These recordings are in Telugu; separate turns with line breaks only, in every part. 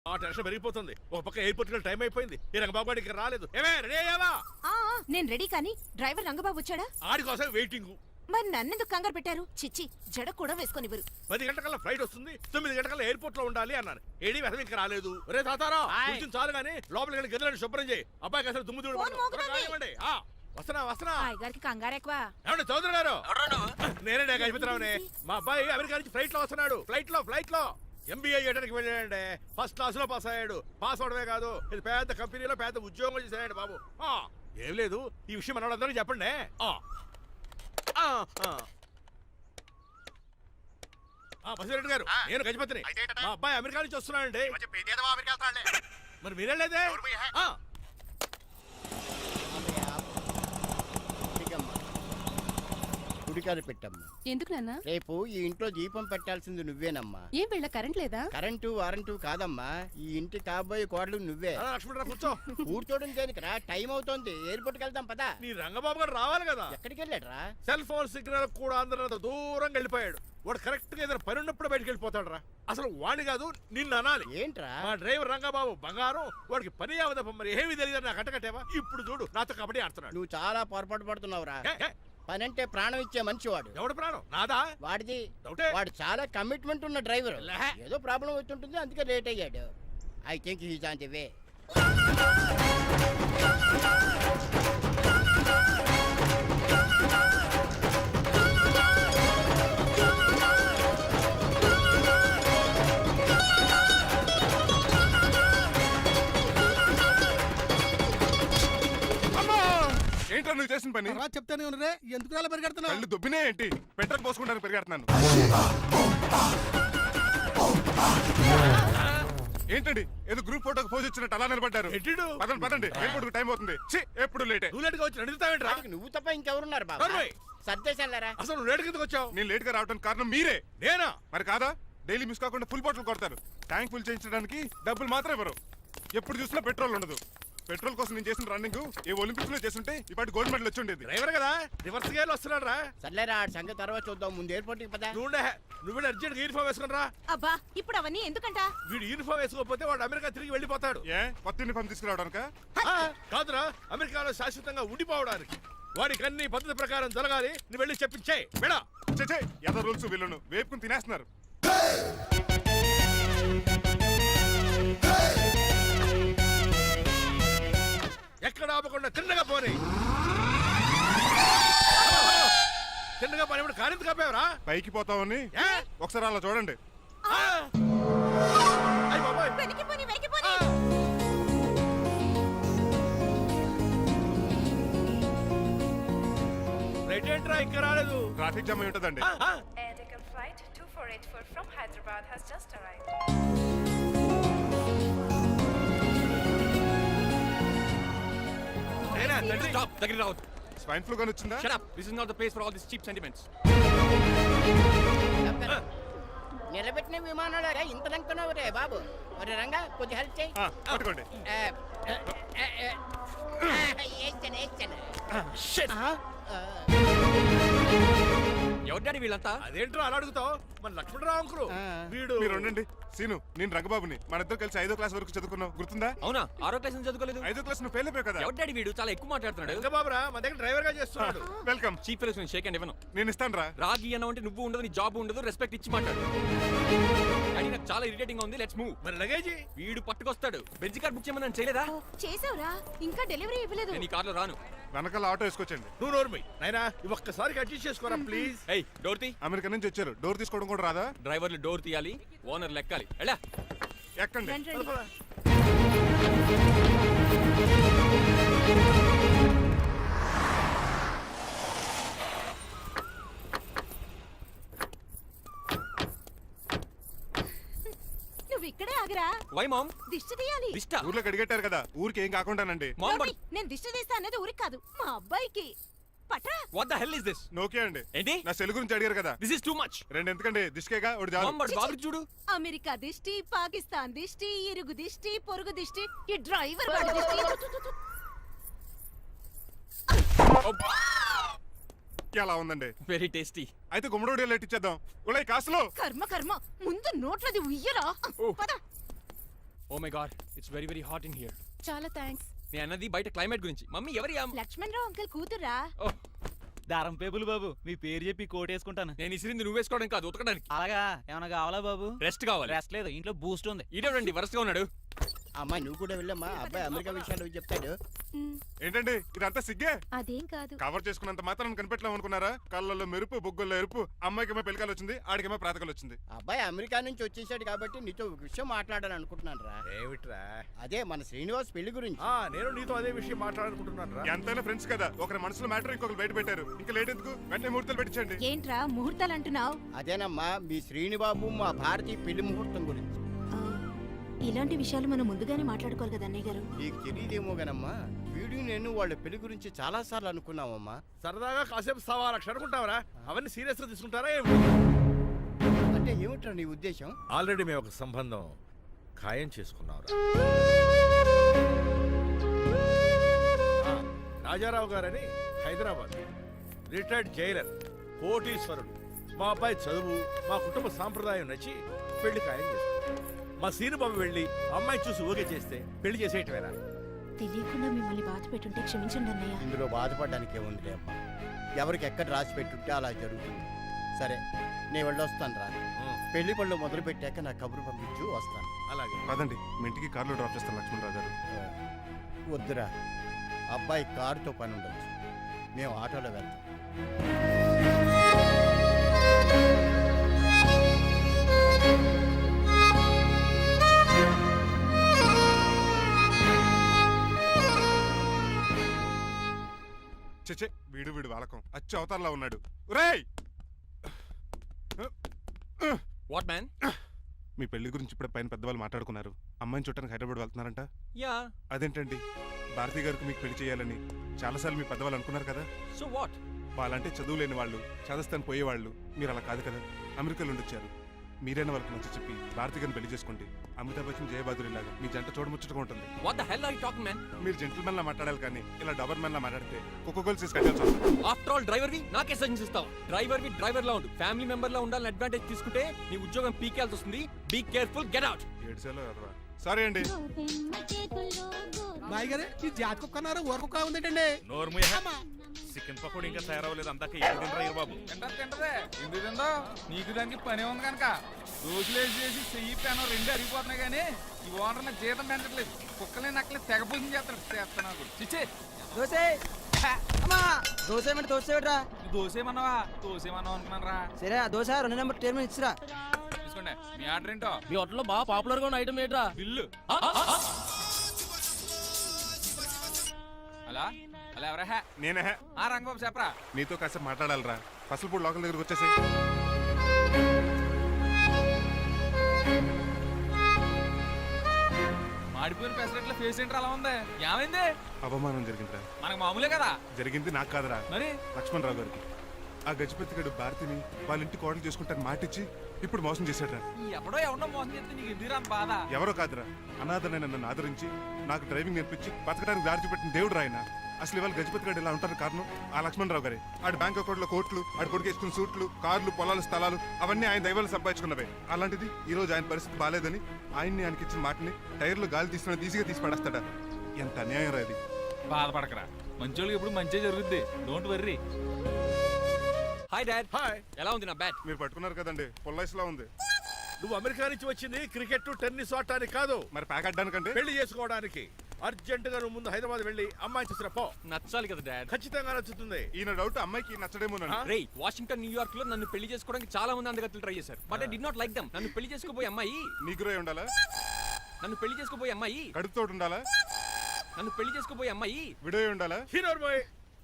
ఆ టెన్షన్ పెరిగిపోతుంది. ఒక పక్క ఎయిర్పోర్ట్ కి టైం అయిపోయింది. ఈ రంగబాబు గారు ఇక్కడ రాలేదు. ఏమే రెడీ అయ్యావా?
నేను రెడీ కానీ డ్రైవర్ రంగబాబు వచ్చాడా?
ఆడి కోసం వెయిటింగ్.
మరి నన్నెందుకు కంగారు పెట్టారు? చిచ్చి, జడ కూడా వేసుకొనివ్వరు.
10 గంటల ఫ్లైట్ వస్తుంది, 9 గంటల ఎయిర్పోర్ట్ లో ఉండాలి అన్నాను. ఏడీ వెధవ ఇంకా రాలేదు. రే తాతారా కూర్చుని చాలు గానీ లోపలికి వెళ్ళి గదిలో శుభ్రం చేయి. అబ్బాయికి అసలు దుమ్ము దూడు వస్తున్నా.
గారికి కంగారు ఎక్కువ.
ఏమండి చౌదరి గారు? నేనే గజపతిరావునే. మా అబ్బాయి అమెరికా నుంచి ఫ్లైట్ లో వస్తున్నాడు. ఫ్లైట్ లో MBA చేయడానికి వెళ్ళాడండి. ఫస్ట్ క్లాస్ లో పాస్ అయ్యాడు. పాస్ అవడమే కాదు, ఇది పెద్ద కంపెనీలో పెద్ద ఉద్యోగం చేశాడు బాబు. ఏం లేదు, ఈ విషయం మన వాళ్ళందరికీ చెప్పండి. బసిరెడ్డి గారు, నేను గజపతిని. మా అబ్బాయి అమెరికా నుంచి వస్తున్నాడండి. మరి మీరేలేదే?
గుడికారు పెట్టమ్మా.
ఎందుకు నాన్న?
రేపు ఈ ఇంట్లో దీపం పెట్టాల్సింది నువ్వేనమ్మా.
ఏం వీళ్ళ కరెంట్ లేదా?
కరెంటు వారంటూ కాదమ్మా, ఈ ఇంటి కాబోయే కోడలు నువ్వే.
లక్ష్మణరావు కూర్చో.
కూర్చోడం దేనికిరా, టైం అవుతోంది. ఎయిర్పోర్ట్ కి వెళ్దాం పదా.
నీ రంగబాబు గారు రావాలి కదా.
ఎక్కడికి వెళ్ళాడురా?
సెల్ ఫోన్ సిగ్నల్ కూడా అందరూ దూరంగా వెళ్ళిపోయాడు. వాడు కరెక్ట్ గా ఏదైనా పని ఉన్నప్పుడు బయటకు వెళ్ళిపోతాడు రా. అసలు వాణి కాదు, నిన్ను అనాలి.
ఏంట్రా?
మా డ్రైవర్ రంగబాబు బంగారం. వాడికి పని అవదప్ప. మరి ఏమి తెలియదు నాకు కట్టకట్టేవా. ఇప్పుడు చూడు నాతో కబడ్డీ ఆడుతున్నాడు.
నువ్వు చాలా పొరపాటు పడుతున్నావురా. పని అంటే ప్రాణం ఇచ్చే మనిషి వాడు.
ఎవడు ప్రాణం? నాదా?
వాడిది. వాడు చాలా కమిట్మెంట్ ఉన్న డ్రైవర్. ఏదో ప్రాబ్లం అవుతుంటుంది, అందుకే లేట్ అయ్యాడు. I think he's on the way.
ఏంటో నువ్వు చేసిన పని?
చెప్తానే ఉన్నదే. ఎందుకు అలా పరిగెడుతున్నావు?
కళ్ళు దుబ్బినే ఏంటి? పెట్రోల్ పోసుకుంటాను పరిగెడుతున్నాను. ఏంటండి ఏదో గ్రూప్ ఫోటోకి పోజ్ ఇచ్చినట్టు అలా నిలబడ్డారు? పదండి, ఎయిర్పోర్ట్ టైం అవుతుంది. ఎప్పుడు లేట్.
నువ్వు లేట్ గా వచ్చి అడుగుతావేంట్రా?
నువ్వు తప్ప ఇంకెవరున్నారు బాబా? సర్దేశారా?
అసలు నువ్వు లేట్ కిందకి వచ్చావు.
నేను లేట్ గా రావడానికి కారణం మీరే.
నేనా?
మరి కాదా? డైలీ మిస్ కాకుండా ఫుల్ బాటిల్ కొడతారు. ట్యాంక్ ఫుల్ చేయించడానికి డబ్బులు మాత్రం ఇవ్వరు. ఎప్పుడు చూసినా పెట్రోల్ ఉండదు. పెట్రోల్ కోసం నేను చేసిన రన్నింగ్ ఏ ఒలింపిక్స్ లో చేస్తుంటే ఇప్పటి గోల్డ్ మెడల్ వచ్చి ఉండేది.
డ్రైవర్ కదా, రివర్స్ గేర్ వస్తున్నాడు రా.
సర్లేరా, సంగతి తర్వాత చూద్దాం. ముందు ఎయిర్పోర్ట్ కి పదా.
నువ్వు అర్జెంట్ యూనిఫామ్ వేసుకుని రా.
అబ్బా, ఇప్పుడు అవన్నీ ఎందుకంట?
వీడు యూనిఫామ్ వేసుకోకపోతే వాడు అమెరికా తిరిగి వెళ్ళిపోతాడు.
ఏ కొత్త యూనిఫామ్ తీసుకురావడానికా?
కాదురా, అమెరికాలో శాశ్వతంగా ఉండిపోవడానికి. వాడికి అన్ని పద్ధతి ప్రకారం జరగాలి. నువ్వు వెళ్ళి చెప్పించే మేడా.
ఏదో రూల్స్ వీళ్ళను వేపుకుని తినేస్తున్నారు.
ఎక్కడ ఆపకుండా తిన్నగా పోనీ. తిన్నగా పోనీ. కారింత కాపేవరా?
పైకి పోతామని ఒకసారి అలా చూడండి.
రైట్ ఏంట్రా ఇంకా రాలేదు?
ట్రాఫిక్ జామ్ అయి ఉంటదండి.
Flight 2484 from Hyderabad has just arrived.
Stop! Take it out.
Swine flu gun వచ్చిందా?
Shut up! This is not the place for all these cheap sentiments.
నిలబెట్టిన విమానాలు ఇంత లంకున్నావు రే బాబు. మరి రంగా కొద్ది హెల్ప్ చేయి.
పట్టుకోండి.
ఎవరి డాడీ వీళ్ళంతా?
అదేంట్రా అలా అడుగుతావు? మన లక్ష్మణరావు అంకులు. వీడు.
మీరు ఉండండి. సీను, నేను రంగబాబుని. మన ఇద్దరు కలిసి 5వ క్లాస్ వరకు చదువుకున్నావు, గుర్తుందా?
అవునా? 6వ క్లాస్ చదువుకోలేదు.
5వ క్లాస్ నువ్వు ఫెయిల్ అయిపోయావు కదా.
ఎవరి డాడీ వీడు? చాలా ఎక్కువ మాట్లాడుతున్నాడు.
రంగబాబురా, మన దగ్గర డ్రైవర్ గా చేస్తున్నాడు.
Welcome.
Cheap fellows shake hand ఇవ్వను.
నేను ఇస్తాను రా.
రాగి అన్న అంటే నువ్వు ఉండదు, నీ జాబ్ ఉండదు, రెస్పెక్ట్ ఇచ్చి మాట్లాడు. డాడీ నాకు చాలా ఇరిటేటింగ్ గా ఉంది. Let's move.
మరి లగేజీ
వీడు పట్టుకొస్తాడు. బెంజ్ కార్ బుక్ చేయమని చేయలేదా?
చేసావురా, ఇంకా డెలివరీ ఇవ్వలేదు.
నేను ఈ కార్లో రాను.
వెనకాల ఆటో వేసుకొచ్చండి.
నువ్వు నోర్మి నాయనా, ఒక్కసారి అడ్జస్ట్ చేసుకోరా ప్లీజ్.
ఏయ్, డోర్ తీ.
అమెరికా నుంచి వచ్చారు, డోర్ తీసుకోవడం కూడా రాదా?
డ్రైవర్లు డోర్ తీయాలి, ఓనర్ లెక్కాలి. ఎలా
ఎక్కండి.
నువ్వు ఇక్కడే ఆగరా.
Why mom?
దిష్టి తీయాలి.
దిష్ట?
ఊర్లో కడిగట్టారు కదా, ఊరికి ఏం కాకుండానండి.
నేను దిష్టి తీస్తా అనేది ఊరికి కాదు, మా అబ్బాయికి. పట్రా.
What the hell is this?
నోకే అండి.
ఏంటి?
నా సెల్ గురించి అడిగారు కదా.
This is too much.
రెండు ఎందుకండి, దిష్కేగా ఒకటి చాలు.
బాబు చూడు.
అమెరికా దిష్టి, పాకిస్తాన్ దిష్టి, ఇరుగు దిష్టి, పొరుగు దిష్టి, ఈ డ్రైవర్ వాడి దిష్టి.
ఎలా ఉందండి?
Very tasty.
అయితే గుమ్మడి లెట్ ఇచ్చేద్దాం. ఉలై కాసులో.
కర్మ కర్మ, ముందు నోట్లది ఉయ్యరా. పద.
Oh my god it's very very hot in here.
చాలా థ్యాంక్స్.
నేను అన్నది బయట క్లైమేట్ గురించి. మమ్మీ ఎవరి
లక్ష్మణ్ రావు అంకుల్ కూతురా?
ఓహ్,
దారం పేపులు బాబు, మీ పేరు చెప్పి కోట్ వేసుకుంటాను.
నేను ఇసిరింది నువ్వు వేసుకోవడం కాదు, ఉతకడానికి.
అలాగా ఏమైనా కావాలా బాబు?
రెస్ట్ కావాలి.
రెస్ట్ లేదు, ఇంట్లో బూస్ట్ ఉంది.
ఇదేనండి వరుసగా ఉన్నాడు.
అమ్మాయి నువ్వు కూడా వెళ్ళమ్మా, అబ్బాయి అమెరికా విషయాలు చెప్తాడు.
ఏంటండి ఇదంతా సిగ్గే?
అదేం కాదు.
కవర్ చేసుకున్నంత మాత్రం కనిపెట్టలేము అనుకున్నారా? కళ్ళల్లో మెరుపు, బొగ్గుల్లో ఎరుపు. అమ్మాయికేమో పెళ్ళికాలు వచ్చింది, ఆడికేమో ప్రాతకాలు వచ్చింది.
అబ్బాయి అమెరికా నుంచి వచ్చేసాడు కాబట్టి నీతో ఒక విషయం మాట్లాడాలని అనుకుంటున్నాను రా.
ఏమిట్రా?
అదే మన శ్రీనివాస్ పెళ్లి గురించి.
నేను నీతో అదే విషయం మాట్లాడుకుంటున్నాను రా.
ఎంతైనా ఫ్రెండ్స్ కదా, ఒకరి మనసులో మ్యాటర్ ఇంకొకరు బయట పెట్టారు. ఇంకా లేట్ ఎందుకు, వెంటనే ముహూర్తాలు పెట్టించండి.
ఏంట్రా ముహూర్తాలు అంటున్నావు?
అదేనమ్మా మీ శ్రీనిబాబు మా భారతీయ పెళ్లి ముహూర్తం గురించి.
ఇలాంటి విషయాలు మనం ముందుగానే మాట్లాడుకోవాలి కదా అన్నయ్య గారు.
నీకు తెలియదేమో గనమ్మా, వీడియో నేను వాళ్ళ పెళ్లి గురించి చాలా సార్లు అనుకున్నామమ్మా.
సరదాగా కాసేపు సవా లక్ష అనుకుంటావరా? అవన్నీ సీరియస్ గా తీసుకుంటారా ఏమి?
అంటే ఏమిట్రా నీ ఉద్దేశం?
ఆల్రెడీ మేము ఒక సంబంధం ఖాయం చేసుకున్నాం. రాజారావు గారని హైదరాబాద్ రిటైర్డ్ జైలర్, కోటీశ్వరుడు. మా అబ్బాయి చదువు, మా కుటుంబ సాంప్రదాయం నచ్చి పెళ్లి ఖాయం చేసుకున్నాం. మా సీనుబాబు వెళ్ళి అమ్మాయి చూసి ఓకే చేస్తే పెళ్లి చేసేయటమేనా?
తెలియకుండా మిమ్మల్ని బాధ పెట్టుంటే క్షమించండి అన్నయ్య.
ఇందులో బాధపడడానికి ఏముందిలే అమ్మా, ఎవరికి ఎక్కడ రాసి పెట్టుంటే అలా జరుగుతుంది. సరే నేను వెళ్ళొస్తాను రా. పెళ్లి పళ్ళు మొదలు పెట్టాక నా కబురు పంపించు, వస్తాను.
అలాగే.
పదండి, మీ ఇంటికి కార్లో డ్రాప్ చేస్తాను లక్ష్మణరావు గారు.
వద్దురా, అబ్బాయి కారుతో పని ఉండొచ్చు, మేము ఆటోలో వెళ్తాం.
చచ్చే, వీడు వాలకం అచ్చు అవతారంలో ఉన్నాడు. రేయ్,
వాట్ మ్యాన్?
మీ పెళ్లి గురించి ఇప్పుడే పైన పెద్దవాళ్ళు మాట్లాడుకున్నారు. అమ్మాయిని చూడటానికి హైదరాబాద్ వెళ్తున్నారంట.
యా.
అదేంటండి, భారతి గారికి మీకు పెళ్లి చేయాలని చాలాసార్లు మీ పెద్దవాళ్ళు అనుకున్నారు కదా.
So what?
వాళ్ళంటే చదువు లేని వాళ్ళు, చదస్తాను పోయేవాళ్ళు. మీరు అలా కాదు కదా, అమెరికాలో ఉండొచ్చారు. మీరైనా వాళ్ళకి నచ్చ చెప్పి భారతి గారిని పెళ్లి చేసుకోండి. అమితాబ్ బచ్చన్, జయబాదురి లాగా మీ జంట చూడముచ్చటగా ఉంటుంది.
What the hell are you talking man?
మీరు జెంటిల్మెన్ లా మాట్లాడాలి కానీ ఇలా డబర్ మెన్ లా మాట్లాడితే కుక్క గోల్స్ తీసి కట్టాల్సి వస్తుంది.
ఆఫ్టర్ ఆల్ డ్రైవర్ వి నాకే సజెషన్స్ ఇస్తావా? డ్రైవర్ లా ఉండు. ఫ్యామిలీ మెంబర్ లా ఉండాలని అడ్వాంటేజ్ తీసుకుంటే నీ ఉద్యోగం పీకేల్సి వస్తుంది. Be careful, get out.
ఏడ్చేలో కదరా. సారీ అండి.
బాయ్ గారే ఈ జాతి కుక్క అన్నారు, ఊర కుక్క ఉందేంటండి?
చికెన్ పకోడీ ఇంకా తయారవ్వలేదు, అందాక ఏం తినరా బాబు?
తింటదే ఎందుకు తిందో, నీకు దానికి పని ఉంది కనుక. రోజులేసి చేసి చెయ్యి పెనం రెండు అరిగిపోతున్నాయి కానీ ఈ ఓనర్ నాకు జీతం పెంచట్లేదు. కుక్కలే నక్కలే తెగ పూజం చేస్తాను. చిచ్చే
దోసే అమ్మా, దోశ ఏమంటే దోశ ఏమిట్రా?
దోసేమన్నావా? దోసేమన్నావు అనుకున్నాను రా.
సరే ఆ దోశ 2 నెంబర్ టేబుల్ ఇచ్చిరా.
తీసుకోండి. మీ ఆర్డర్ ఏంటో?
మీ హోటల్లో బాగా పాపులర్ గా ఉన్న ఐటమ్ ఏంట్రా?
బిల్లు. అలా అలా ఎవరా?
నేనే.
ఆ రంగబాబు చెప్పరా.
నీతో కాసేపు మాట్లాడాలరా. ఫసల్పూడి లోకల్ దగ్గరకు వచ్చేసి.
మాడిపోయిన పెసరెట్ల ఫేస్ ఏంటర్ అలా ఉంది? ఏమైంది?
అవమానం జరిగిందిరా.
మనకు మామూలే కదా.
జరిగింది నాకు కాదురా,
మరి
లక్ష్మణరావు గారికి. ఆ గజపతి గడు భారతిని వాళ్ళ ఇంటి కోడలు చేసుకుంటాను మాటిచ్చి ఇప్పుడు మోసం చేశాడ్రా.
ఎప్పుడో ఎవడో మోసం చేస్తే నీకు ఎందుకు అంత బాధ?
ఎవరో కాదురా, అనాథనైన నన్ను ఆదరించి నాకు డ్రైవింగ్ నేర్పించి బతకడానికి దారి చూపెట్టిన దేవుడు రాయన. అసలు ఇవాళ గజపతి గడు ఇలా ఉంటారు కారణం ఆ లక్ష్మణరావు గారే. ఆడి బ్యాంక్ అకౌంట్ లో కోట్లు, ఆడి కొడుకు వేసుకున్న సూట్లు, కార్లు, పొలాలు, స్థలాలు అవన్నీ ఆయన దైవాలు సంపాదించుకున్నవే. అలాంటిది ఈ రోజు ఆయన పరిస్థితి బాలేదని ఆయన్ని ఆయనకి ఇచ్చిన మాటని టైర్లు గాలి తీసిన ఈజీగా తీసి పడేస్తాడా? ఎంత అన్యాయం రా ఇది.
బాధపడకరా, మంచోళ్ళకి ఎప్పుడు మంచి జరుగుద్ది. Don't worry.
Hi dad.
Hi.
ఎలా ఉంది నా బ్యాట్?
మీరు పట్టుకున్నారు కదండి, పొల్లైస్లా ఉంది.
నువ్వు అమెరికా నుంచి వచ్చింది క్రికెట్ టెన్నిస్ ఆడటానికి కాదు,
మరి ప్యాక్ అడ్డానికంటే
పెళ్లి చేసుకోవడానికి. అర్జెంట్ గా నువ్వు ముందు హైదరాబాద్ వెళ్ళి అమ్మాయి చూసిరా పో.
నచ్చాలి కదా డాడ్.
ఖచ్చితంగా నచ్చుతుంది.
ఈయన డౌట్ అమ్మాయికి నచ్చడేమోనండి.
రేయ్, వాషింగ్టన్, న్యూయార్క్ లో నన్ను పెళ్లి చేసుకోవడానికి చాలా మంది అందగత్తలు ట్రై చేశారు. But I did not like them. నన్ను పెళ్లి చేసుకోబోయే అమ్మాయి
నీగురై ఉండాలా?
నన్ను పెళ్లి చేసుకోబోయే అమ్మాయి
కడుపుతోటి ఉండాలా?
నన్ను పెళ్లి చేసుకోబోయే అమ్మాయి
విడో ఉండాలా?
హీరోర్ బాయ్.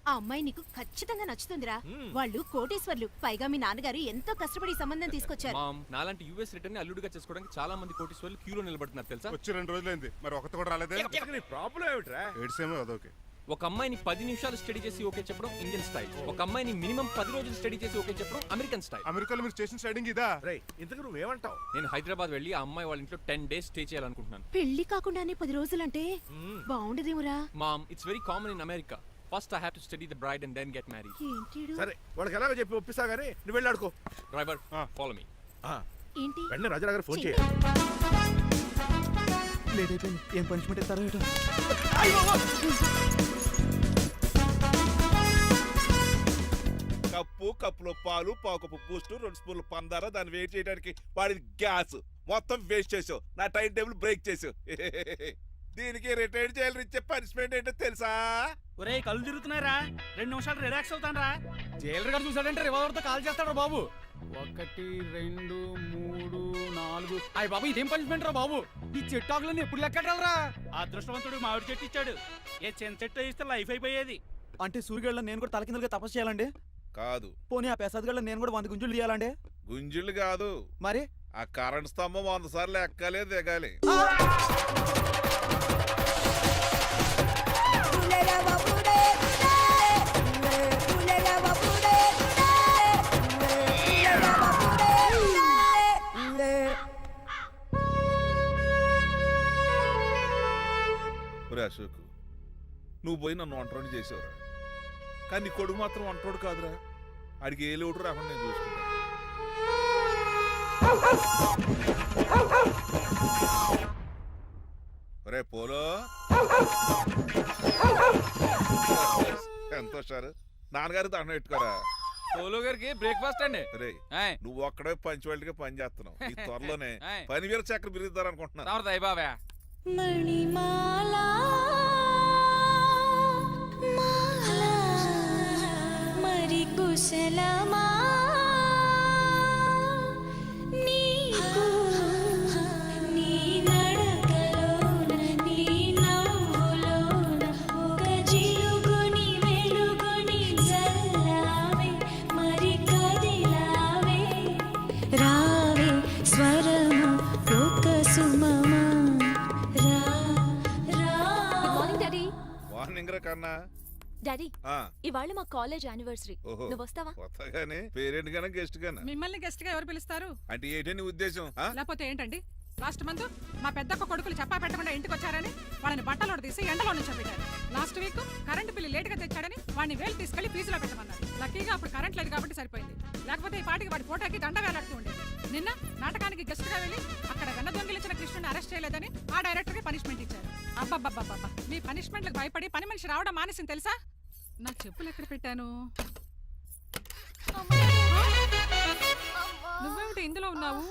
ఆ అమ్మాయి నీకు ఖచ్చితంగా నచ్చుతుందిరా. వాళ్ళు కోటేశ్వర్లు, పైగా మీ నాన్నగారు ఎంతో కష్టపడి ఈ సంబంధం తీసుకొచ్చారు.
మామ్, నాలాంటి యూఎస్ రిటర్న్ అల్లుడిగా చేసుకోవడానికి చాలా మంది కోటీశ్వర్లు క్యూలో నిలబడుతున్నారు తెలుసా?
వచ్చి 2 రోజులైంది, మరి ఒకటి కూడా రాలేదే.
నీ ప్రాబ్లం ఏమిట్రా?
ఏడ్సేమో అదొకే.
ఒక అమ్మాయిని 10 నిమిషాలు స్టడీ చేసి ఓకే చెప్పడం ఇండియన్ స్టైల్. ఒక అమ్మాయిని మినిమం 10 రోజులు స్టడీ చేసి ఓకే చెప్పడం అమెరికన్ స్టైల్.
అమెరికాలో మీరు స్టేషన్ స్టైడింగ్ ఇదా?
రేయ్, ఇంతకు నువ్వేమంటావు?
నేను హైదరాబాద్ వెళ్ళి ఆ అమ్మాయి వాళ్ళ ఇంట్లో 10 days స్టే చేయాలనుకుంటున్నాను.
పెళ్లి కాకుండానే 10 రోజులంటే బాగుండదేమురా?
Mom, it's very common in America. First I have to study the bride and then get married.
ఏంటిడు?
సరే, వాళ్ళకి ఎలాగో చెప్పి ఒప్పిస్తా గానీ నువ్వు వెళ్ళి ఆడుకో.
Driver, follow me.
ఏంటి?
వెంటనే రాజారావు గారు ఫోన్
చెయ్యి.
చేయాలి.
లేట్ అయిపోయింది. ఏం పనిష్మెంట్ ఇస్తారో ఏటో.
కప్పులో పాలు పావుకప్పు బూస్ట్ 2 స్పూన్లు పందార దాన్ని వెయిట్ చేయడానికి వాడి గ్యాస్ మొత్తం వేస్ట్ చేసావు. నా టైం టేబుల్ బ్రేక్ చేసావు. దీనికి రిటైర్డ్ జైలు ఇచ్చే పనిష్మెంట్ ఏంటో తెలుసా?
ఒరే కళ్ళు తిరుగుతున్నారా, 2 నిమిషాలు రిలాక్స్ అవుతాను రా. జైలర్ గారు చూసాడంటే రివాల్వర్తో కాల్ చేస్తాడు బాబు. 1 2 3 4 అయ్య బాబు, ఇదేం పనిష్మెంట్ రా బాబు? ఈ చెట్టాకులన్నీ ఎప్పుడు లెక్కడరా? అదృష్టవంతుడు మామిడి చెట్టు ఇచ్చాడు. ఏ చిన్న చెట్టు ఇస్తే లైఫ్ అయిపోయేది. అంటే సూర్యుగళ్ళ నేను కూడా తలకిందులుగా తపస్సు చేయాలండి?
కాదు.
పోనీ ఆ పెసాద్ నేను కూడా 100 గుంజులు తీయాలండి?
గుంజులు కాదు,
మరి
ఆ కరెంట్ స్తంభం 100 సార్లు ఎక్కాలే దిగాలి. అశోక్, నువ్వు పోయి నన్ను వంటోడు చేసావురా, కానీ నీ కొడుకు మాత్రం వంటోడు కాదురా. ఆడికి ఏ లోటు రాకుండా నేను చూసుకుంటా. రే పోలో, ఎంత వచ్చారు? నాన్నగారు దండం పెట్టుకోరా.
పోలో గారికి బ్రేక్ఫాస్ట్ అండి.
రే
ఆయ్.
నువ్వు ఒక్కడే పంచువాళ్ళకి పని చేస్తున్నావు. ఈ త్వరలోనే పని వేల చక్ర బిరుగుతారు అనుకుంటున్నాను.
దయ బాబా.
మణిమాలా మరి కుశలమా నీకు నీ నడకలోన నీ నవ్వులోన ఒక జిలుగుని వెలుగుని జల్లావే మరి కదిలావే రావే స్వరము ఒక సుమమా.
మార్నింగ్ రా కన్నా.
డాడీ, ఇవాళ మా కాలేజ్ యానివర్సరీ. నువ్వు వస్తావా?
కొత్తగానే పేరెంట్ గానే గెస్ట్ గానా?
మిమ్మల్ని గెస్ట్ గా ఎవరు పిలుస్తారు?
అంటే ఏంటి నీ ఉద్దేశం?
లేకపోతే ఏంటండి, లాస్ట్ మంత్ మా పెద్దక్క కొడుకులు చెప్పా పెట్టకుండా ఇంటికి వచ్చారని వాళ్ళని బట్టలోడు తీసి ఎండలో నుంచోబెట్టారు. Last week current bill late గా తెచ్చాడని వాడిని వేలు తీసుకెళ్లి ఫీజులో పెట్టమన్నారు. లక్కీగా అప్పుడు కరెంట్ లేదు కాబట్టి సరిపోయింది, లేకపోతే ఈ పాటికి వాడి ఫోటోకి దండ వేలాడుతూ ఉండేది. నిన్న నాటకానికి గెస్ట్ గా వెళ్ళి అక్కడ వెన్న దొంగిలించిన కృష్ణుని అరెస్ట్ చేయలేదని ఆ డైరెక్టర్ కి పనిష్మెంట్ ఇచ్చారు. అబ్బబ్బబ్బబ్బా, మీ పనిష్మెంట్లకు భయపడి పని మనిషి రావడం మానేసింది తెలుసా? నా చెప్పులు ఎక్కడ పెట్టాను? నువ్వేమిటి ఇందులో ఉన్నావు?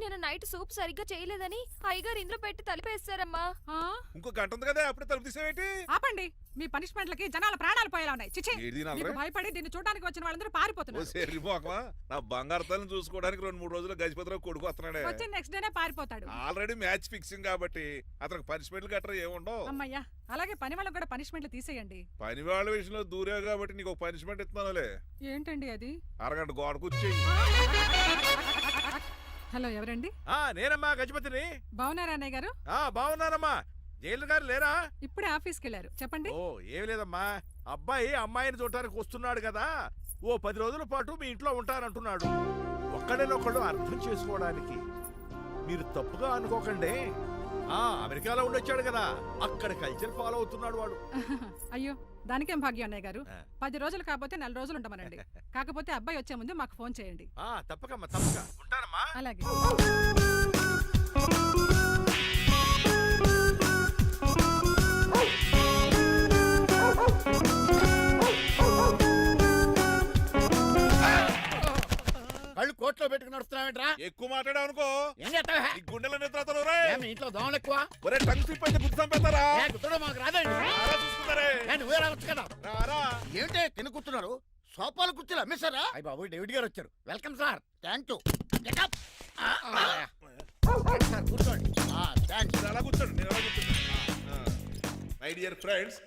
నేను నైట్ సూప్ సరిగ్గా చేయలేదని అయ్యగారు ఇందులో పెట్టి తలిపేస్తారమ్మా.
ఇంకో గంట ఉంది కదా, అప్పుడే తలుపు తీసేవేంటి?
ఆపండి, మీ పనిష్మెంట్లకి జనాల ప్రాణాలు పోయేలా ఉన్నాయి. చిచి, మీకు భయపడి దీన్ని చూడడానికి వచ్చిన వాళ్ళందరూ పారిపోతున్నారు.
నా బంగారు తల్లిని చూసుకోవడానికి 2-3 రోజులు గజపతిరావు కొడుకు వస్తున్నాడే.
వచ్చి నెక్స్ట్ డేనే పారిపోతాడు.
ఆల్రెడీ మ్యాచ్ ఫిక్సింగ్ కాబట్టి అతనికి పనిష్మెంట్లు గట్రా ఏముండవు.
అమ్మయ్యా, అలాగే పని వాళ్ళకి కూడా పనిష్మెంట్లు తీసేయండి.
పని వాళ్ళ విషయంలో దూరే కాబట్టి నీకు ఒక పనిష్మెంట్ ఇస్తున్నానులే.
ఏంటండి అది?
అరగంట గోడ కూర్చేయి.
హలో, ఎవరండి?
నేనమ్మా గజపతిని.
బాగున్నారా అన్నయ్య గారు?
బాగున్నానమ్మా. జైలు గారు లేరా?
ఇప్పుడే ఆఫీస్కి వెళ్ళారు. చెప్పండి.
ఓ ఏం లేదమ్మా, అబ్బాయి అమ్మాయిని చూడటానికి వస్తున్నాడు కదా, ఓ 10 రోజుల పాటు మీ ఇంట్లో ఉంటానంటున్నాడు. ఒక్కడేనొక్కడు అర్థం చేసుకోవడానికి మీరు తప్పుగా అనుకోకండి. అమెరికాలో ఉండొచ్చాడు కదా, అక్కడ కల్చర్ ఫాలో అవుతున్నాడు వాడు.
అయ్యో, దానికేం భాగ్యం అన్నయ్య గారు. 10 రోజులు కాకపోతే 4 రోజులు ఉంటామనండి. కాకపోతే అబ్బాయి వచ్చే ముందు మాకు ఫోన్ చేయండి.
తప్పకమ్మా, తప్పక ఉంటానమ్మా.
అలాగే.
కళ్ళు కోట్లో పెట్టుకుని నడుస్తున్నావేంట్రా?
ఎక్కువ మాట్లాడావు అనుకో
ఏం చేస్తావా?
ఈ గుండెల నిద్రతలు
ఇంట్లో దోమలు ఎక్కువ.
ఒరే టంగ్ స్లిప్ అయితే గుర్తు చంపేస్తారా?
గుర్తుడు మాకు రాదండి.
చూసుకున్నారే,
నువ్వే రావచ్చు కదా.
రారా.
ఏంటే కింద కూర్చున్నారు? సోఫాలు కూర్చోలు అమ్మేశారా? అయ్యి బాబు, డేవిడ్ గారు వచ్చారు. Welcome sir. Thank you. కూర్చోండి.
అలా కూర్చోండి, నేను అలా కూర్చోండి. My dear friends,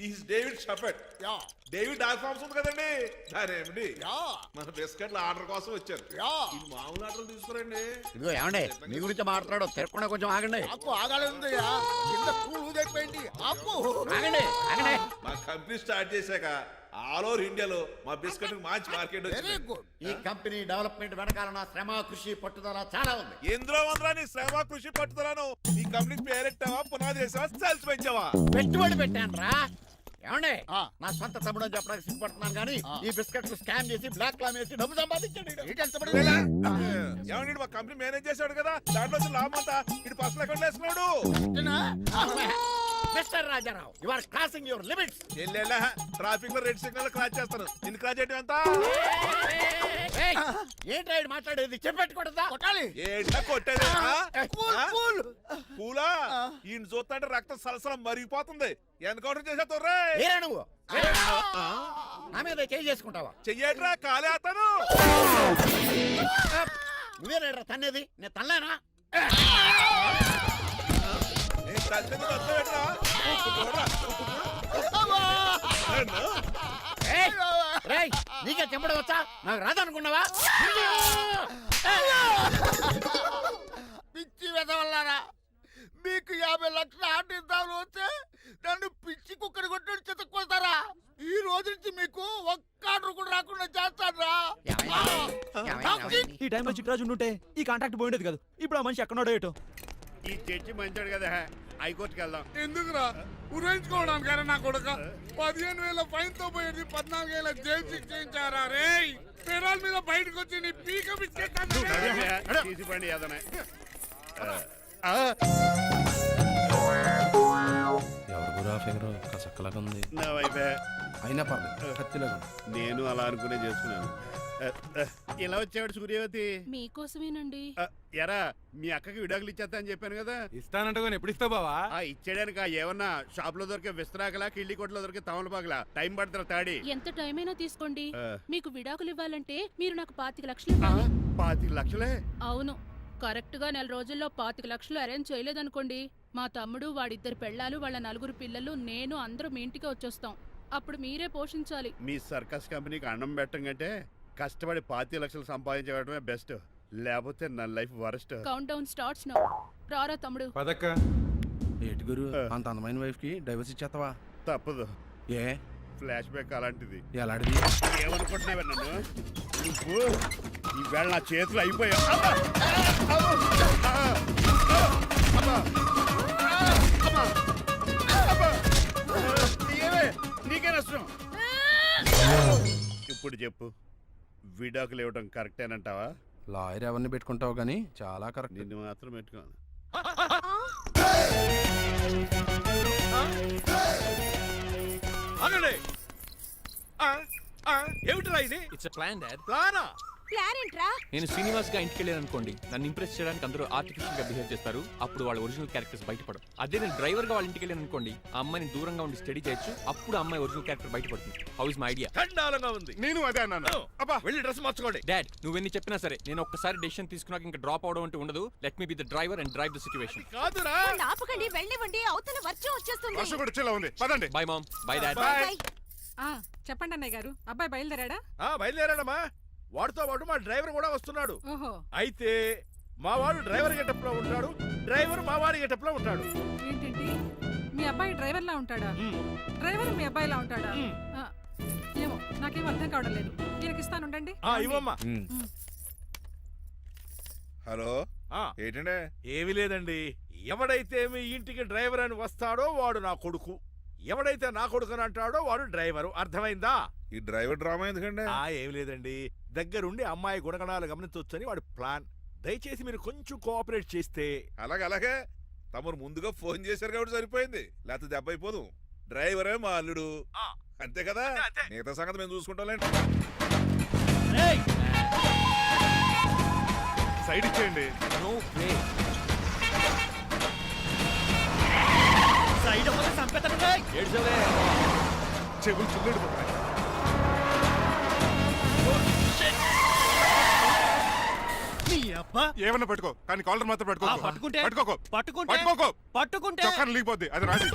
is David Shaffet. David dog farms ఉంది కదండి, దానేమిటి మన బిస్కెట్ల ఆర్డర్ కోసం వచ్చారు. ఈ మామూలు ఆర్డర్ తీసుకురండి.
ఇదిగో ఏమండి, మీ గురించి మాట్లాడు, తిరగకుండా కొంచెం ఆగండి. ఆగాలి. ఆగండి ఆగండి.
మా కంపెనీ స్టార్ట్ చేశాక ఆల్ ఓవర్ ఇండియాలో మా బిస్కెట్ మంచి మార్కెట్ వచ్చింది.
ఈ కంపెనీ డెవలప్మెంట్ వెనకాల నా శ్రమ, కృషి, పట్టుదల చాలా ఉంది.
ఎందులో ఉందిరా నీ శ్రమ, కృషి, పట్టుదలను? ఈ కంపెనీకి పేరెట్టావా, పునాది వేసావా, సెల్స్ పెంచావా?
పెట్టుబడి పెట్టాను రా. ఏమండే నా సొంత తమ్ముడు అని చెప్పడానికి సిగ్గుపడుతున్నాను కానీ ఈ బిస్కెట్లు స్కామ్ చేసి బ్లాక్ క్లామ్ వేసి డబ్బు సంపాదించండి
ఏమన్నా మా కంపెనీ మేనేజ్ చేశాడు కదా దాంట్లో వచ్చిన లాభం అంతా ఇటు పర్సనల్ అకౌంట్ వేసుకున్నాడు.
Mister Rajarao you are crossing your limits.
Traffic లో రెడ్ సిగ్నల్ క్రాస్ చేస్తాను. నిన్ను క్రాస్ చేయడం ఎంత?
ఏంట్రా ఈడు మాట్లాడేది చెప్పెట్టుకూడదా? కొట్టాలి.
ఏంటా కొట్టేది? పూలా ఈయన చూస్తుంటే రక్తం సలసలం మరిగిపోతుంది. ఎన్కౌంటర్ చేసేస్తావు రే.
ఏరా నువ్వు నా మీద చేయి చేసుకుంటావా?
చెయ్యట్రా కాలేస్తాను.
నువ్వేరా తన్నేది? నేను తనలేనా? నీకే చెంపడం వచ్చా? నాకు రాదనుకున్నావా? పిచ్చి వెదవల్లారా, మీకు 50 లక్షల ఆటిద్దాలు వస్తే నన్ను పిచ్చి కుక్కని కొట్టి చెతుక్కొస్తారా? ఈ రోజు నుంచి మీకు ఒక్క ఆర్డర్ కూడా రాకుండా చేస్తారా?
ఈ టైంలో చిట్రాజు ఉంటే ఈ కాంట్రాక్ట్ పోయిండేది కాదు. ఇప్పుడు ఆ మనిషి ఎక్కడో ఏటో.
ఈ చర్చి మంచాడు కదా, హైకోర్టుకి వెళ్దాం.
ఎందుకురా ఉరేంచుకోవడానికి నా కొడుక 15,000 ఫైన్ తో పోయేది 14 ఏళ్ళ జైలు శిక్ష చేయించారా రే. పెరాల్ మీద బయటకు వచ్చి నీ పీక
తీసిపండి ఏదైనా.
ఎవరు గురా ఫిగర్ చక్కలాగా ఉంది.
నా వైపే
అయినా పర్లేదు కత్తిలాగా.
నేను అలా అనుకునే చేసుకున్నాను. ఇలా వచ్చాడు సూర్యవతి.
మీకోసమేనండి.
ఎరా మీ అక్కకి విడాకులు ఇచ్చేస్తా అని చెప్పాను కదా.
ఇస్తానంటే ఎప్పుడు ఇస్తావు బావా?
ఇచ్చేయడానికి ఏమన్నా షాప్ లో దొరికే విస్తరాకలా కిళ్ళి కొట్లో దొరికే తమలపాకలా టైం పడుతున్నా తాడి.
ఎంత టైం అయినా తీసుకోండి. మీకు విడాకులు ఇవ్వాలంటే మీరు నాకు 25 లక్షలు
25 లక్షలే?
అవును. కరెక్ట్ గా 4 రోజుల్లో 25 లక్షలు అరేంజ్ చేయలేదనుకోండి, మా తమ్ముడు, వాడిద్దరు పెళ్ళాలు, వాళ్ళ 4 పిల్లలు, నేను అందరూ మీ ఇంటికి వచ్చేస్తాం. అప్పుడు మీరే పోషించాలి.
మీ సర్కస్ కంపెనీకి అన్నం పెట్టం కంటే కష్టపడి 25 లక్షలు సంపాదించడమే బెస్ట్. లేకపోతే నా life worst.
Count down starts now. రారా తమ్ముడు.
పదక్క. ఏటి గురు అంత అందమైన వైఫ్ కి డైవర్స్ ఇచ్చేస్తావా?
తప్పదు.
ఏ
ఫ్లాష్ బ్యాక్ అలాంటిది.
ఎలాంటిది?
ఏమనుకుంటున్నావా నన్ను? నువ్వు ఈవేళ నా చేతులు అయిపోయావు. నీకే నష్టం. ఇప్పుడు చెప్పు, విడాకులు ఇవ్వడం కరెక్టేనంటావా?
లాయర్ ఎవరిని పెట్టుకుంటావు గానీ చాలా కరెక్ట్.
నిన్ను మాత్రం పెట్టుకోను.
ఏమిట్రా ఇది?
It's plan dad.
ప్లానా?
ప్లాన్ ఏంట్రా?
నేను శ్రీనివాస్ గా ఇంటికి వెళ్ళాను అనుకోండి, నన్ను ఇంప్రెస్ చేయడానికి అందరూ ఆర్టిఫిషియల్ గా బిహేవ్ చేస్తారు. అప్పుడు వాళ్ళ ఒరిజినల్ క్యారెక్టర్స్ బయటపడవు. అదే నేను డ్రైవర్ గా వాళ్ళ ఇంటికి వెళ్ళాను అనుకోండి, ఆ అమ్మాయిని దూరంగా ఉండి స్టడీ చేయొచ్చు. అప్పుడు అమ్మాయి ఒరిజినల్ క్యారెక్టర్ బయటపడుతుంది. How is my idea?
చండాలంగా ఉంది.
నేను అదే అన్నాను. అబ్బా
వెళ్ళి డ్రెస్ మార్చుకోండి.
డాడ్ నువ్వెన్ని చెప్పినా సరే నేను ఒక్కసారి డెసిషన్ తీసుకున్నాక ఇంకా డ్రాప్ అవడం అంటూ ఉండదు. Let me be the driver and drive the situation.
కాదురా.
ఆపకండి, వెళ్ళివ్వండి. అవతల వర్షం వచ్చేస్తుంది.
వర్షం కూడా వచ్చేలా ఉంది. పదండి.
Bye mom. Bye dad.
చెప్పండి అన్నయ్య గారు, అబ్బాయి బయలుదేరాడా?
బయలుదేరాడమ్మా. వాడితో పాటు మా డ్రైవర్ కూడా వస్తున్నాడు.
ఓహో.
అయితే మా వాడు డ్రైవర్ గెటప్ లో ఉంటాడు, డ్రైవర్ మా వాడి గెటప్ లో ఉంటాడు.
ఏంటండి మీ అబ్బాయి డ్రైవర్ లా ఉంటాడా? డ్రైవర్ మీ అబ్బాయిలా ఉంటాడా? ఏమో నాకేం అర్థం కావడం లేదు. ఈయనకి ఇస్తాను ఉండండి.
ఇవ్వమ్మా.
హలో ఏంటంటే?
ఏమీ లేదండి. ఎవడైతే మీ ఇంటికి డ్రైవర్ అని వస్తాడో వాడు నా కొడుకు, ఎవడైతే నా కొడుకు అని అంటాడో వాడు డ్రైవరు. అర్థమైందా?
ఈ డ్రైవర్ డ్రామా ఎందుకంటే?
ఏమి లేదండి, దగ్గరుండి అమ్మాయి గుణగణాలు గమనించొచ్చని వాడి ప్లాన్. దయచేసి మీరు కొంచెం కోఆపరేట్ చేస్తే.
అలాగే తమరు ముందుగా ఫోన్ చేశారు కాబట్టి సరిపోయింది, లేకపోతే దెబ్బ అయిపోదు. డ్రైవరే మా అల్లుడు, అంతే కదా. మిగతా సంగతి మేము చూసుకుంటాంలేండి. సైడ్ ఇచ్చేయండి.
No way.
సైడ్ అవ్వక సంపేతను.
ఏడ్చవే.
చెవులు చిల్లుడు. ఏమన్నా పెట్టుకో కానీ కాలర్ మాత్రం
పట్టుకుంటే
చొక్కాను లీగిపోద్ది. అది రాజీ.